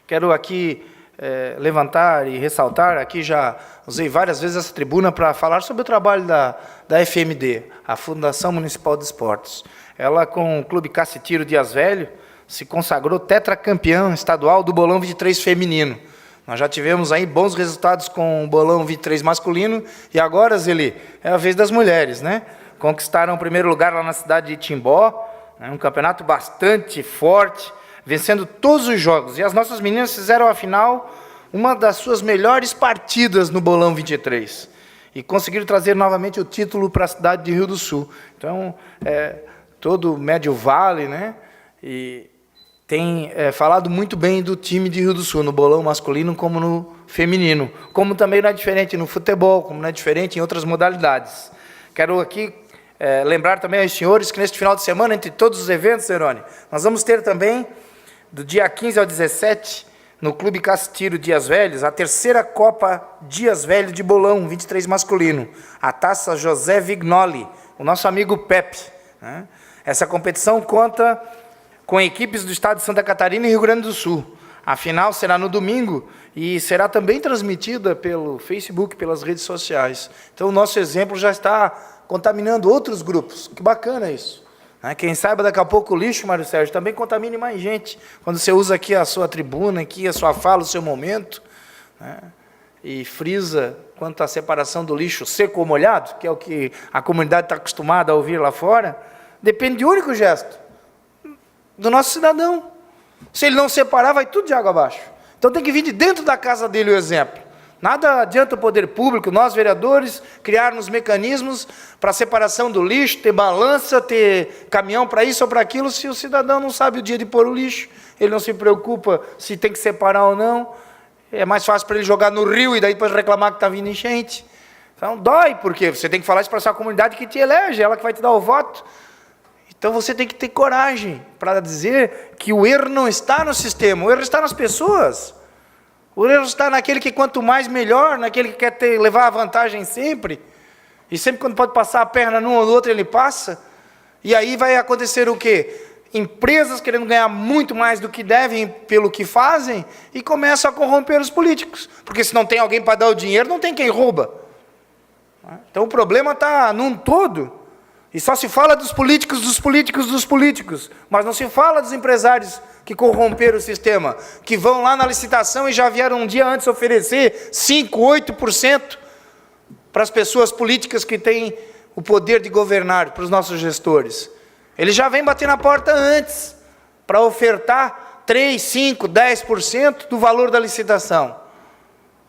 Quero aqui levantar e ressaltar, aqui já usei várias vezes essa tribuna para falar sobre o trabalho da FMD, a Fundação Municipal de Esportes. Ela, com o Clube Cacetiro Dias Velho, se consagrou tetracampeão estadual do Bolão 23 feminino. Nós já tivemos aí bons resultados com o Bolão 23 masculino, e agora, Zeli, é a vez das mulheres, né? Conquistaram o primeiro lugar lá na cidade de Timbó, um campeonato bastante forte, vencendo todos os jogos. E as nossas meninas fizeram, afinal, uma das suas melhores partidas no Bolão 23. E conseguiram trazer novamente o título para a cidade de Rio do Sul. Então, todo o Médio Vale, né? E tem falado muito bem do time de Rio do Sul, no bolão masculino como no feminino. Como também não é diferente no futebol, como não é diferente em outras modalidades. Quero aqui lembrar também aos senhores que neste final de semana, entre todos os eventos, Herone, nós vamos ter também, do dia 15 ao 17, no Clube Cacetiro Dias Velhos, a terceira Copa Dias Velho de Bolão 23 masculino, a Taça José Vignoli, o nosso amigo Pepe, né? Essa competição conta com equipes do estado de Santa Catarina e Rio Grande do Sul. A final será no domingo e será também transmitida pelo Facebook, pelas redes sociais. Então, o nosso exemplo já está contaminando outros grupos. Que bacana isso. Quem saiba, daqui a pouco o lixo, Mário Sérgio, também contamine mais gente. Quando você usa aqui a sua tribuna, aqui a sua fala, o seu momento, né? E frisa quanto à separação do lixo seco ou molhado, que é o que a comunidade está acostumada a ouvir lá fora, depende de um único gesto, do nosso cidadão. Se ele não separar, vai tudo de água abaixo. Então tem que vir de dentro da casa dele o exemplo. Nada adianta o poder público, nós vereadores, criarmos mecanismos para a separação do lixo, ter balança, ter caminhão para isso ou para aquilo, se o cidadão não sabe o dia de pôr o lixo, ele não se preocupa se tem que separar ou não, é mais fácil para ele jogar no rio e daí depois reclamar que está vindo enchente. Então dói, porque você tem que falar isso para a sua comunidade que te elege, ela que vai te dar o voto. Então você tem que ter coragem para dizer que o erro não está no sistema, o erro está nas pessoas. O erro está naquele que quanto mais melhor, naquele que quer levar a vantagem sempre. E sempre quando pode passar a perna num ou no outro, ele passa. E aí vai acontecer o quê? Empresas querendo ganhar muito mais do que devem pelo que fazem e começam a corromper os políticos. Porque se não tem alguém para dar o dinheiro, não tem quem rouba. Então o problema está num todo. E só se fala dos políticos, mas não se fala dos empresários que corromperam o sistema, que vão lá na licitação e já vieram um dia antes oferecer 5%, 8% para as pessoas políticas que têm o poder de governar, para os nossos gestores. Eles já vêm bater na porta antes, para ofertar 3%, 5%, 10% do valor da licitação.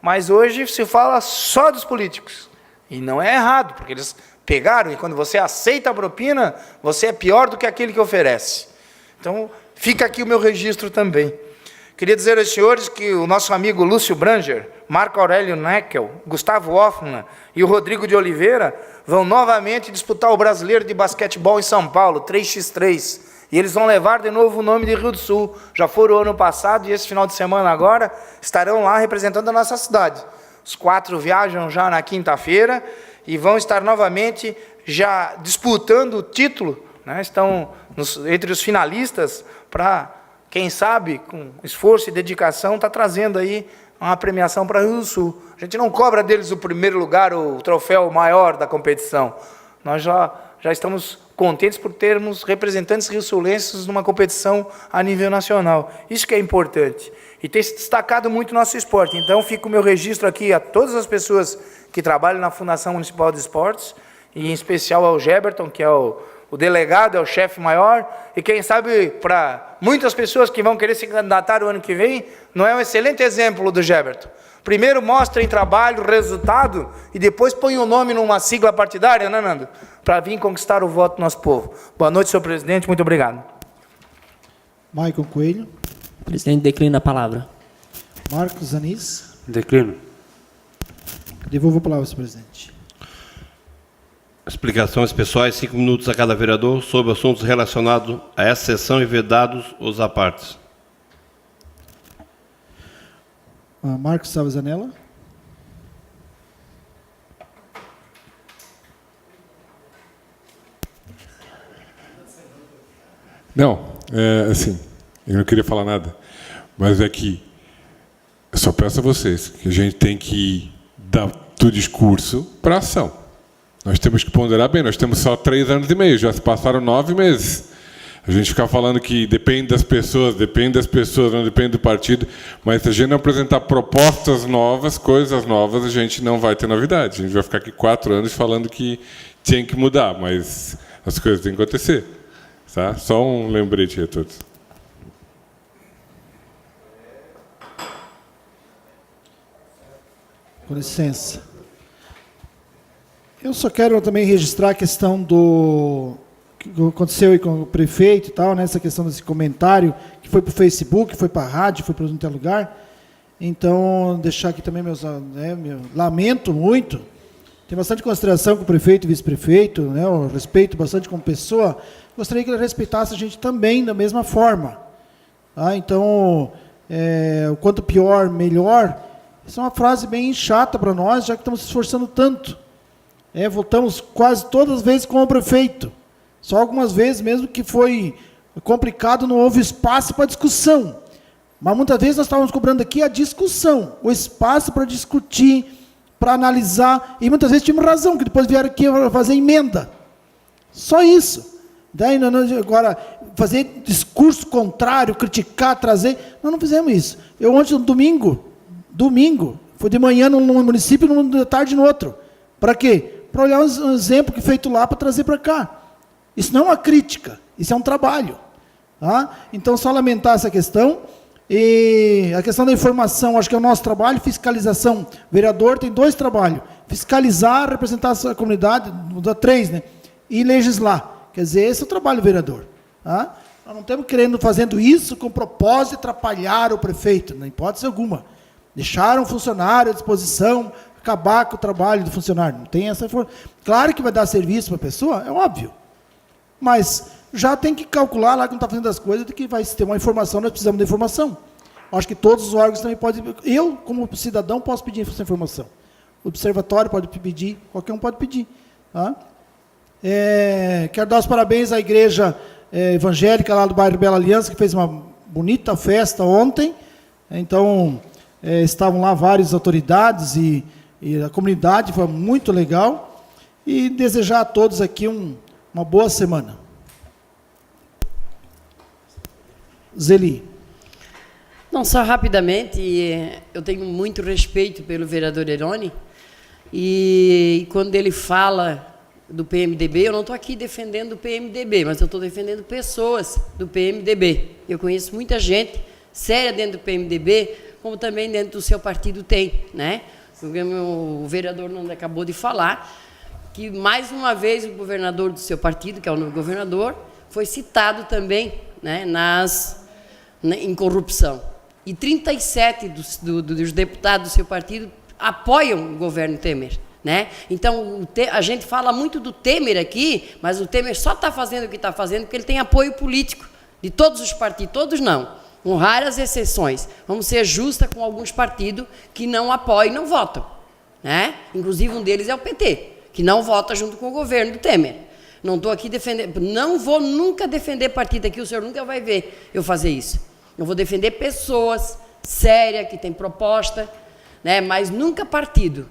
Mas hoje se fala só dos políticos. E não é errado, porque eles pegaram, e quando você aceita a propina, você é pior do que aquele que oferece. Então, fica aqui o meu registro também. Queria dizer aos senhores que o nosso amigo Lúcio Branger, Marco Aurélio Neckel, Gustavo Hoffmann e o Rodrigo de Oliveira vão novamente disputar o Brasileiro de Basquetebol em São Paulo, 3x3. E eles vão levar de novo o nome de Rio do Sul. Já foram ano passado e esse final de semana agora estarão lá representando a nossa cidade. Os 4 viajam já na quinta-feira e vão estar novamente já disputando o título, né? Estão entre os finalistas para, quem sabe, com esforço e dedicação, está trazendo aí uma premiação para Rio do Sul. A gente não cobra deles o primeiro lugar, o troféu maior da competição. Nós já estamos contentes por termos representantes rio-sulenses numa competição a nível nacional. Isso que é importante. E tem se destacado muito o nosso esporte. Então, fica o meu registro aqui a todas as pessoas que trabalham na Fundação Municipal de Esportes, e em especial ao Geberton, que é o delegado, é o chefe maior, e quem sabe para muitas pessoas que vão querer se candidatar o ano que vem, não é um excelente exemplo do Geberton. Primeiro mostra em trabalho, resultado, e depois põe o nome numa sigla partidária, né, Nando? Para vir conquistar o voto do nosso povo. Boa noite, senhor presidente, muito obrigado. Maicon Coelho. O presidente declina a palavra. Marcos Anis. Declino. Devolvo a palavra, senhor presidente. Explicações pessoais, 5 minutos a cada vereador, sobre assuntos relacionados a essa sessão e vedados os apartes. Marcos Salves Anela. Não, assim, eu não queria falar nada, mas é que eu só peço a vocês que a gente tem que dar do discurso para a ação. Nós temos que ponderar bem, nós temos só 3 anos e meio, já se passaram 9 meses. A gente ficar falando que depende das pessoas, não depende do partido, mas se a gente não apresentar propostas novas, coisas novas, a gente não vai ter novidade. A gente vai ficar aqui 4 anos falando que tinha que mudar, mas as coisas têm que acontecer. Tá? Só um lembrete a todos. Com licença. Eu só quero também registrar a questão do que aconteceu aí com o prefeito e tal, né, essa questão desse comentário, que foi para o Facebook, foi para a rádio, foi para outro lugar. Então, deixar aqui também lamento muito. Tem bastante consideração com o prefeito e vice-prefeito, né, eu respeito bastante como pessoa. Gostaria que ele respeitasse a gente também da mesma forma. Tá? Então, o quanto pior, melhor. Isso é uma frase bem chata para nós, já que estamos se esforçando tanto. Votamos quase todas as vezes com o prefeito. Só algumas vezes mesmo que foi complicado, não houve espaço para discussão. Mas muitas vezes nós estávamos cobrando aqui a discussão, o espaço para discutir, para analisar, e muitas vezes tínhamos razão, que depois vieram aqui fazer emenda. Só isso. Daí, agora, fazer discurso contrário, criticar, trazer, nós não fizemos isso. Eu ontem, no domingo, foi de manhã num município e de tarde no outro. Para quê? Para olhar um exemplo que feito lá para trazer para cá. Isso não é uma crítica, isso é um trabalho. Tá? Então, só lamentar essa questão. E a questão da informação, acho que é o nosso trabalho, fiscalização. O vereador tem 2 trabalhos: fiscalizar, representar a comunidade, dá 3, né? E legislar. Quer dizer, esse é o trabalho do vereador. Tá? Nós não estamos fazendo isso com o propósito de atrapalhar o prefeito, na hipótese alguma. Deixar um funcionário à disposição, acabar com o trabalho do funcionário. Não tem essa forma. Claro que vai dar serviço para a pessoa, é óbvio. Mas já tem que calcular lá quando está fazendo as coisas, de que vai ter uma informação, nós precisamos de informação. Acho que todos os órgãos também podem. Eu, como cidadão, posso pedir essa informação. O observatório pode pedir, qualquer um pode pedir. Tá? Quero dar os parabéns à igreja evangélica lá do bairro Bela Aliança, que fez uma bonita festa ontem. Então, estavam lá várias autoridades e a comunidade, foi muito legal. E desejar a todos aqui uma boa semana. Zeli. Não, só rapidamente, eu tenho muito respeito pelo vereador Heroni, e quando ele fala do PMDB, eu não estou aqui defendendo o PMDB, mas eu estou defendendo pessoas do PMDB. Eu conheço muita gente séria dentro do PMDB, como também dentro do seu partido tem, né? O vereador não acabou de falar que, mais uma vez, o governador do seu partido, que é o novo governador, foi citado também, né, em corrupção. E 37 dos deputados do seu partido apoiam o governo Temer. Né? Então, a gente fala muito do Temer aqui, mas o Temer só está fazendo o que está fazendo porque ele tem apoio político de todos os partidos, todos não, com raras exceções. Vamos ser justas com alguns partidos que não apoiam e não votam. Né? Inclusive, um deles é o PT, que não vota junto com o governo do Temer. Não estou aqui defendendo, não vou nunca defender partido aqui, o senhor nunca vai ver eu fazer isso. Eu vou defender pessoas sérias, que têm proposta, né? Mas nunca partido.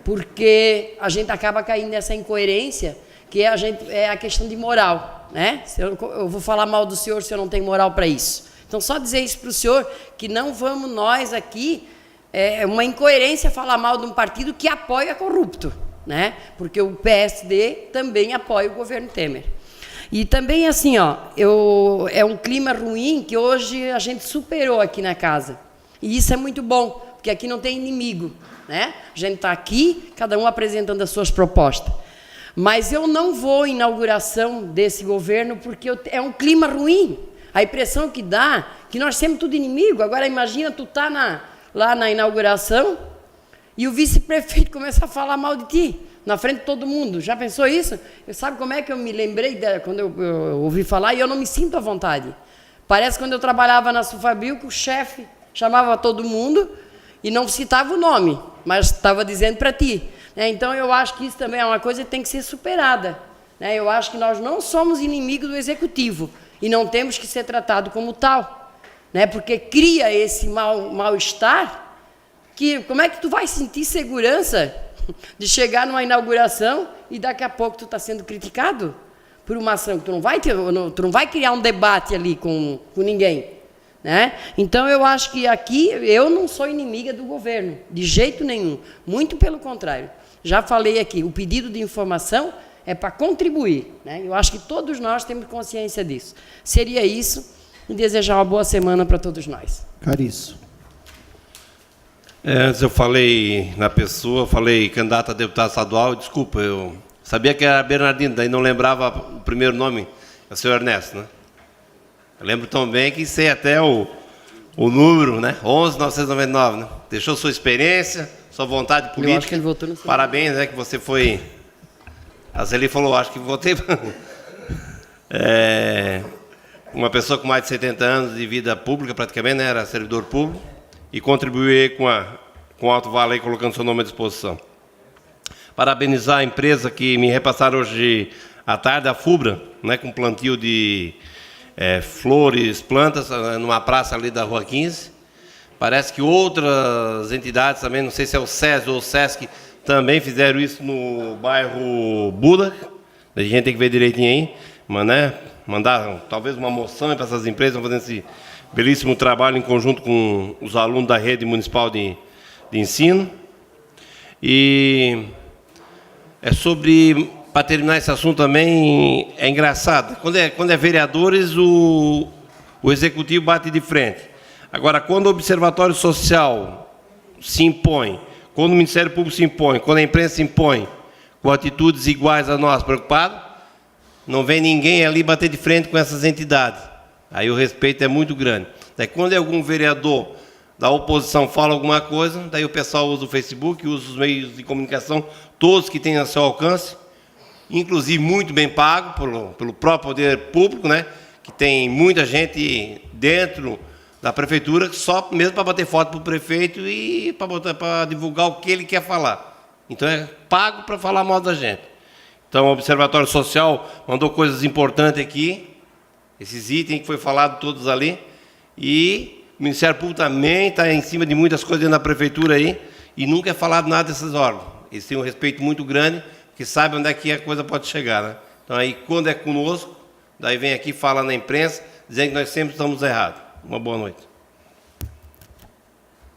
Porque a gente acaba caindo nessa incoerência, que é a questão de moral. Né? Eu vou falar mal do senhor se eu não tenho moral para isso. Então, só dizer isso para o senhor, que não vamos nós aqui, uma incoerência falar mal de um partido que apoia corrupto. Né? Porque o PSD também apoia o governo Temer. E também, assim, é um clima ruim que hoje a gente superou aqui na casa. E isso é muito bom, porque aqui não tem inimigo. Né? A gente está aqui, cada um apresentando as suas propostas. Mas eu não vou à inauguração desse governo porque é um clima ruim. A impressão que dá que nós temos tudo inimigo. Agora, imagina, tu tá lá na inauguração e o vice-prefeito começa a falar mal de ti, na frente de todo mundo. Já pensou isso? Sabe como é que eu me lembrei quando eu ouvi falar? E eu não me sinto à vontade. Parece quando eu trabalhava na Sufabil, que o chefe chamava todo mundo e não citava o nome, mas estava dizendo para ti. Então, eu acho que isso também é uma coisa que tem que ser superada. Eu acho que nós não somos inimigos do Executivo e não temos que ser tratados como tal. Porque cria esse mal-estar, que como é que tu vai sentir segurança de chegar numa inauguração e daqui a pouco tu está sendo criticado por uma ação que tu não vai criar um debate ali com ninguém. Né? Então, eu acho que aqui eu não sou inimiga do governo, de jeito nenhum, muito pelo contrário. Já falei aqui, o pedido de informação é para contribuir. Né? Eu acho que todos nós temos consciência disso. Seria isso, e desejar uma boa semana para todos nós. Cariço. Antes eu falei na pessoa, falei candidato a deputado estadual, desculpa, eu sabia que era Bernardino, daí não lembrava o primeiro nome, é o senhor Ernesto, né? Eu lembro tão bem que sei até o número, né? 11.999, né? Deixou sua experiência, sua vontade política. Eu acho que ele votou no seu. Parabéns, né? Que você foi... A Zeli falou, acho que votei... uma pessoa com mais de 70 anos de vida pública, praticamente, né? Era servidor público, e contribuir com Alto Vale, colocando seu nome à disposição. Parabenizar a empresa que me repassaram hoje à tarde a FUBRA, né, com plantio de flores, plantas, numa praça ali da Rua 15. Parece que outras entidades também, não sei se é o SES ou o SESC, também fizeram isso no bairro Buda. A gente tem que ver direitinho aí, mas, né, mandar talvez uma moção para essas empresas fazendo esse belíssimo trabalho em conjunto com os alunos da rede municipal de ensino. E é sobre, para terminar esse assunto também, é engraçado, quando é vereadores, o executivo bate de frente. Agora, quando o Observatório Social se impõe, quando o Ministério Público se impõe, quando a imprensa se impõe, com atitudes iguais a nós, preocupados, não vem ninguém ali bater de frente com essas entidades. Aí o respeito é muito grande. Daí, quando algum vereador da oposição fala alguma coisa, daí o pessoal usa o Facebook, usa os meios de comunicação, todos que têm a seu alcance, inclusive muito bem pago pelo próprio poder público, né, que tem muita gente dentro da prefeitura, só mesmo para bater foto para o prefeito e para divulgar o que ele quer falar. Então é pago para falar mal da gente. Então o Observatório Social mandou coisas importantes aqui, esses itens que foi falado todos ali, e o Ministério Público também está em cima de muitas coisas dentro da prefeitura aí, e nunca é falado nada desses órgãos. Eles têm um respeito muito grande, que sabem onde é que a coisa pode chegar, né? Então aí quando é conosco, daí vem aqui, fala na imprensa, dizendo que nós sempre estamos errados. Uma boa noite.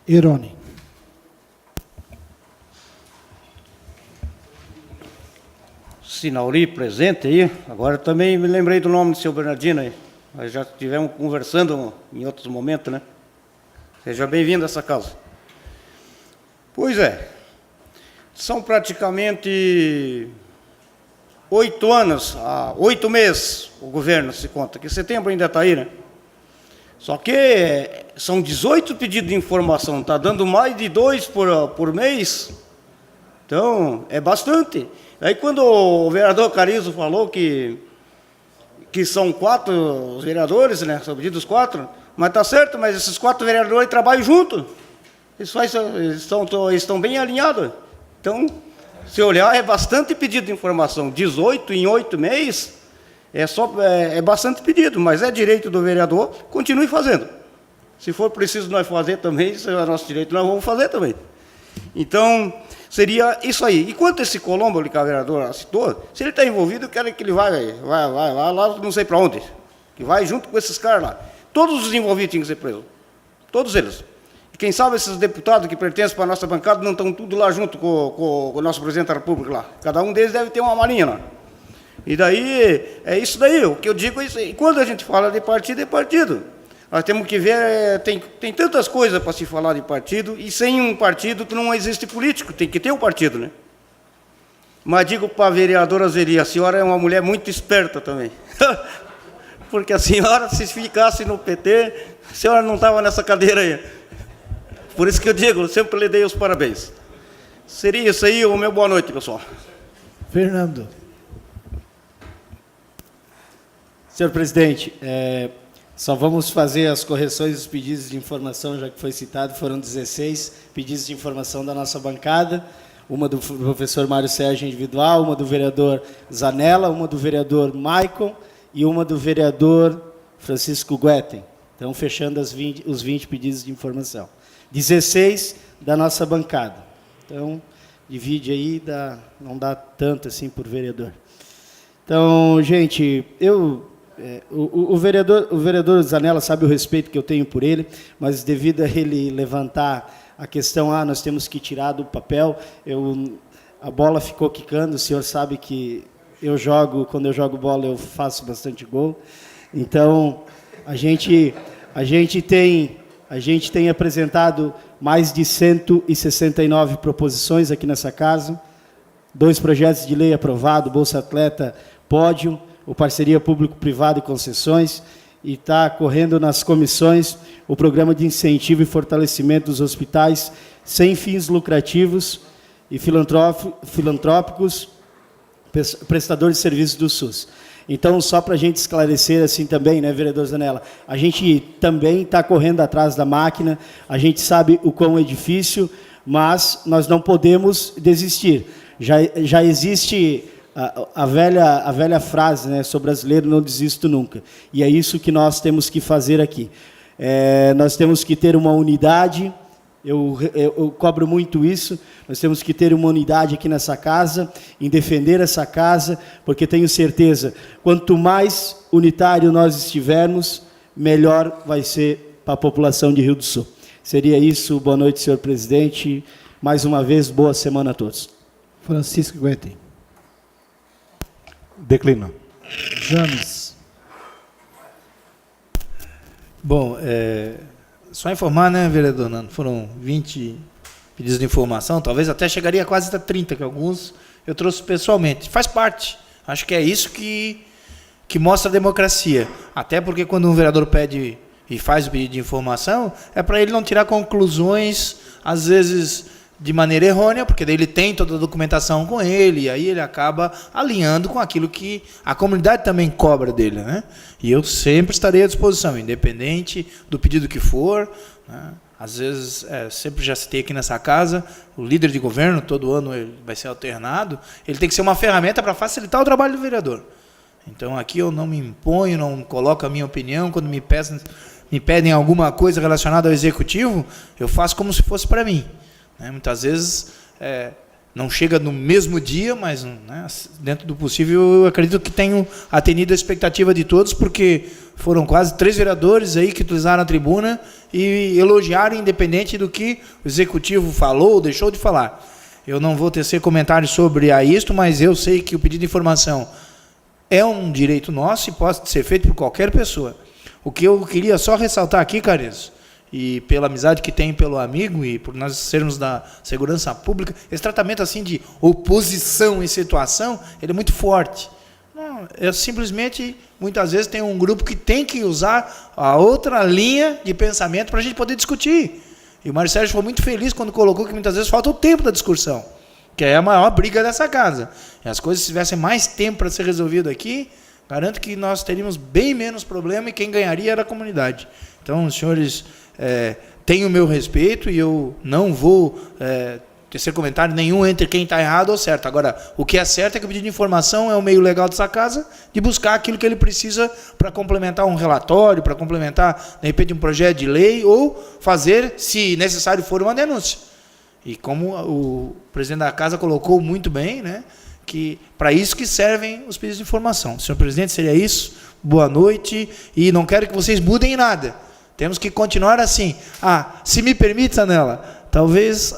Irone. Sinauri presente aí. Agora também me lembrei do nome do seu Bernardino aí. Nós já estivemos conversando em outros momentos, né? Seja bem-vindo a essa casa. Pois é. São praticamente 8 anos, 8 meses o governo se conta, que setembro ainda está aí, né? Só que são 18 pedidos de informação, está dando mais de 2 por mês, então é bastante. Aí quando o vereador Carizo falou que são 4 os vereadores, né, são pedidos 4, mas está certo, mas esses 4 vereadores trabalham junto, eles estão bem alinhados. Então, se olhar, é bastante pedido de informação, 18 em 8 meses, é bastante pedido, mas é direito do vereador, continue fazendo. Se for preciso nós fazer também, se é nosso direito, nós vamos fazer também. Então, seria isso aí. E quanto a esse Colombo, que a vereadora citou, se ele está envolvido, eu quero que ele vá lá, não sei para onde, que vai junto com esses caras lá. Todos os envolvidos tinham que ser presos, todos eles. E quem sabe esses deputados que pertencem para a nossa bancada não estão tudo lá junto com o nosso presidente da República lá. Cada um deles deve ter uma malinha lá. E daí, é isso daí, o que eu digo é isso aí. E quando a gente fala de partido, é partido. Nós temos que ver, tem tantas coisas para se falar de partido, e sem um partido não existe político, tem que ter um partido, né? Mas digo para a vereadora Zeli, a senhora é uma mulher muito esperta também. Porque a senhora, se ficasse no PT, a senhora não estava nessa cadeira aí. Por isso que eu digo, eu sempre lhe dei os parabéns. Seria isso aí, o meu boa noite, pessoal. Fernando. Senhor presidente, só vamos fazer as correções dos pedidos de informação, já que foi citado, foram 16 pedidos de informação da nossa bancada, uma do professor Mário Sérgio individual, uma do vereador Zanella, uma do vereador Maicon e uma do vereador Francisco Guetem. Então, fechando os 20 pedidos de informação. 16 da nossa bancada. Então, divide aí, não dá tanto assim por vereador. Então, gente, o vereador Zanella sabe o respeito que eu tenho por ele, mas devido a ele levantar a questão, nós temos que tirar do papel, a bola ficou quicando, o senhor sabe que quando eu jogo bola, eu faço bastante gol. Então, a gente tem apresentado mais de 169 proposições aqui nessa casa, 2 projetos de lei aprovados, Bolsa Atleta, Pódio, o Parceria Público-Privado e Concessões, e está correndo nas comissões o Programa de Incentivo e Fortalecimento dos Hospitais sem fins lucrativos e filantrópicos, prestadores de serviços do SUS. Então, só para a gente esclarecer assim também, né, vereador Zanella, a gente também está correndo atrás da máquina, a gente sabe o quão é difícil, mas nós não podemos desistir. Já existe a velha frase, né, sou brasileiro, não desisto nunca. E é isso que nós temos que fazer aqui. Nós temos que ter uma unidade, eu cobro muito isso, nós temos que ter uma unidade aqui nessa casa, em defender essa casa, porque tenho certeza, quanto mais unitário nós estivermos, melhor vai ser para a população de Rio do Sul. Seria isso. Boa noite, senhor presidente. Mais uma vez, boa semana a todos. Francisco Guetem. Declino. James. Bom, só informar, né, vereador Nando, foram 20 pedidos de informação, talvez até chegaria quase a 30, que alguns eu trouxe pessoalmente. Faz parte. Acho que é isso que mostra a democracia. Até porque quando um vereador pede e faz o pedido de informação, é para ele não tirar conclusões, às vezes de maneira errônea, porque daí ele tem toda a documentação com ele, e aí ele acaba alinhando com aquilo que a comunidade também cobra dele, né? E eu sempre estarei à disposição, independente do pedido que for, né? Às vezes, sempre já citei aqui nessa casa, o líder de governo, todo ano ele vai ser alternado, ele tem que ser uma ferramenta para facilitar o trabalho do vereador. Então, aqui eu não me imponho, não coloco a minha opinião. Quando me pedem alguma coisa relacionada ao executivo, eu faço como se fosse para mim. Né? Muitas vezes não chega no mesmo dia, mas, né, dentro do possível, eu acredito que tenho atendido a expectativa de todos, porque foram quase 3 vereadores aí que utilizaram a tribuna e elogiaram, independente do que o executivo falou ou deixou de falar. Eu não vou tecer comentários sobre isto, mas eu sei que o pedido de informação é um direito nosso e pode ser feito por qualquer pessoa. O que eu queria só ressaltar aqui, Carezo, e pela amizade que tem pelo amigo e por nós sermos da segurança pública, esse tratamento assim de oposição em situação, ele é muito forte. Não, simplesmente, muitas vezes, tem um grupo que tem que usar a outra linha de pensamento para a gente poder discutir. E o Mário Sérgio foi muito feliz quando colocou que muitas vezes falta o tempo da discussão, que é a maior briga dessa casa. E as coisas, se tivessem mais tempo para ser resolvido aqui, garanto que nós teríamos bem menos problema e quem ganharia era a comunidade. Então, os senhores têm o meu respeito e eu não vou tecer comentário nenhum entre quem está errado ou certo. Agora, o que é certo é que o pedido de informação é o meio legal dessa casa de buscar aquilo que ele precisa para complementar um relatório, para complementar, de repente, um projeto de lei ou fazer, se necessário for, uma denúncia. E como o presidente da casa colocou muito bem, né, que para isso que servem os pedidos de informação. Senhor presidente, seria isso. Boa noite. E não quero que vocês mudem nada. Temos que continuar assim. Se me permite, Sanela, talvez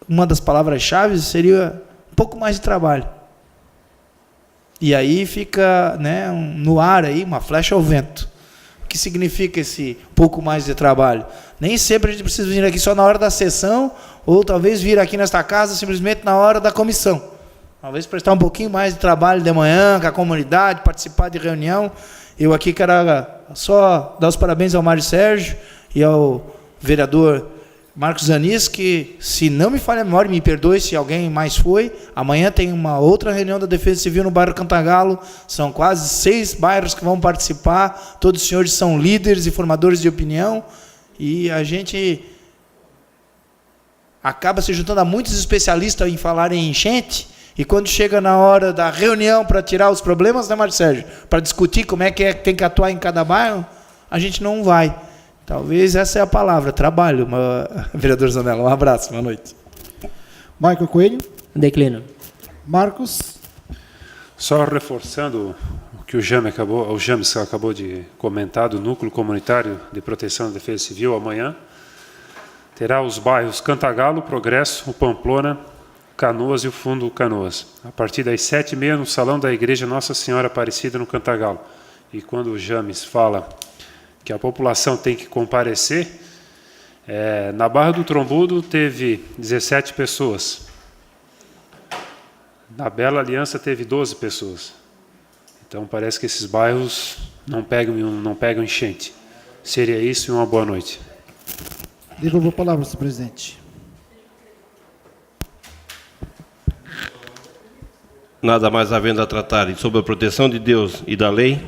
uma das palavras-chave seria um pouco mais de trabalho. E aí fica, né, no ar aí, uma flecha ao vento. O que significa esse pouco mais de trabalho? Nem sempre a gente precisa vir aqui só na hora da sessão, ou talvez vir aqui nesta casa simplesmente na hora da comissão. Talvez prestar um pouquinho mais de trabalho de manhã, com a comunidade, participar de reunião. Eu aqui quero só dar os parabéns ao Mário Sérgio e ao vereador Marcos Zanis, que, se não me falha a memória, me perdoe se alguém mais foi, amanhã tem uma outra reunião da Defesa Civil no bairro Cantagalo, são quase 6 bairros que vão participar, todos os senhores são líderes e formadores de opinião, e a gente acaba se juntando a muitos especialistas em falar em enchente, e quando chega na hora da reunião para tirar os problemas, né, Mário Sérgio, para discutir como é que tem que atuar em cada bairro, a gente não vai. Talvez essa é a palavra, trabalho. Vereador Zanella, um abraço, boa noite. Michael Coelho. Declino. Marcos. Só reforçando o que o James acabou de comentar do Núcleo Comunitário de Proteção e Defesa Civil, amanhã terá os bairros Cantagalo, Progresso, o Pamplona, Canoas e o Fundo Canoas. A partir das 7h30 no Salão da Igreja Nossa Senhora Aparecida, no Cantagalo. E quando o James fala que a população tem que comparecer, na Barra do Trombudo teve 17 pessoas. Na Bela Aliança teve 12 pessoas. Então parece que esses bairros não pegam enchente. Seria isso e uma boa noite. Devolvo a palavra, senhor presidente. Nada mais havendo a tratar sobre a proteção de Deus e da lei,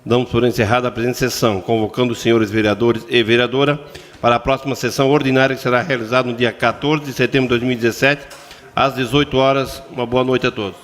damos por encerrada a presente sessão, convocando os senhores vereadores e vereadora para a próxima sessão ordinária, que será realizada no dia 14 de setembro de 2017, às 18 horas. Uma boa noite a todos.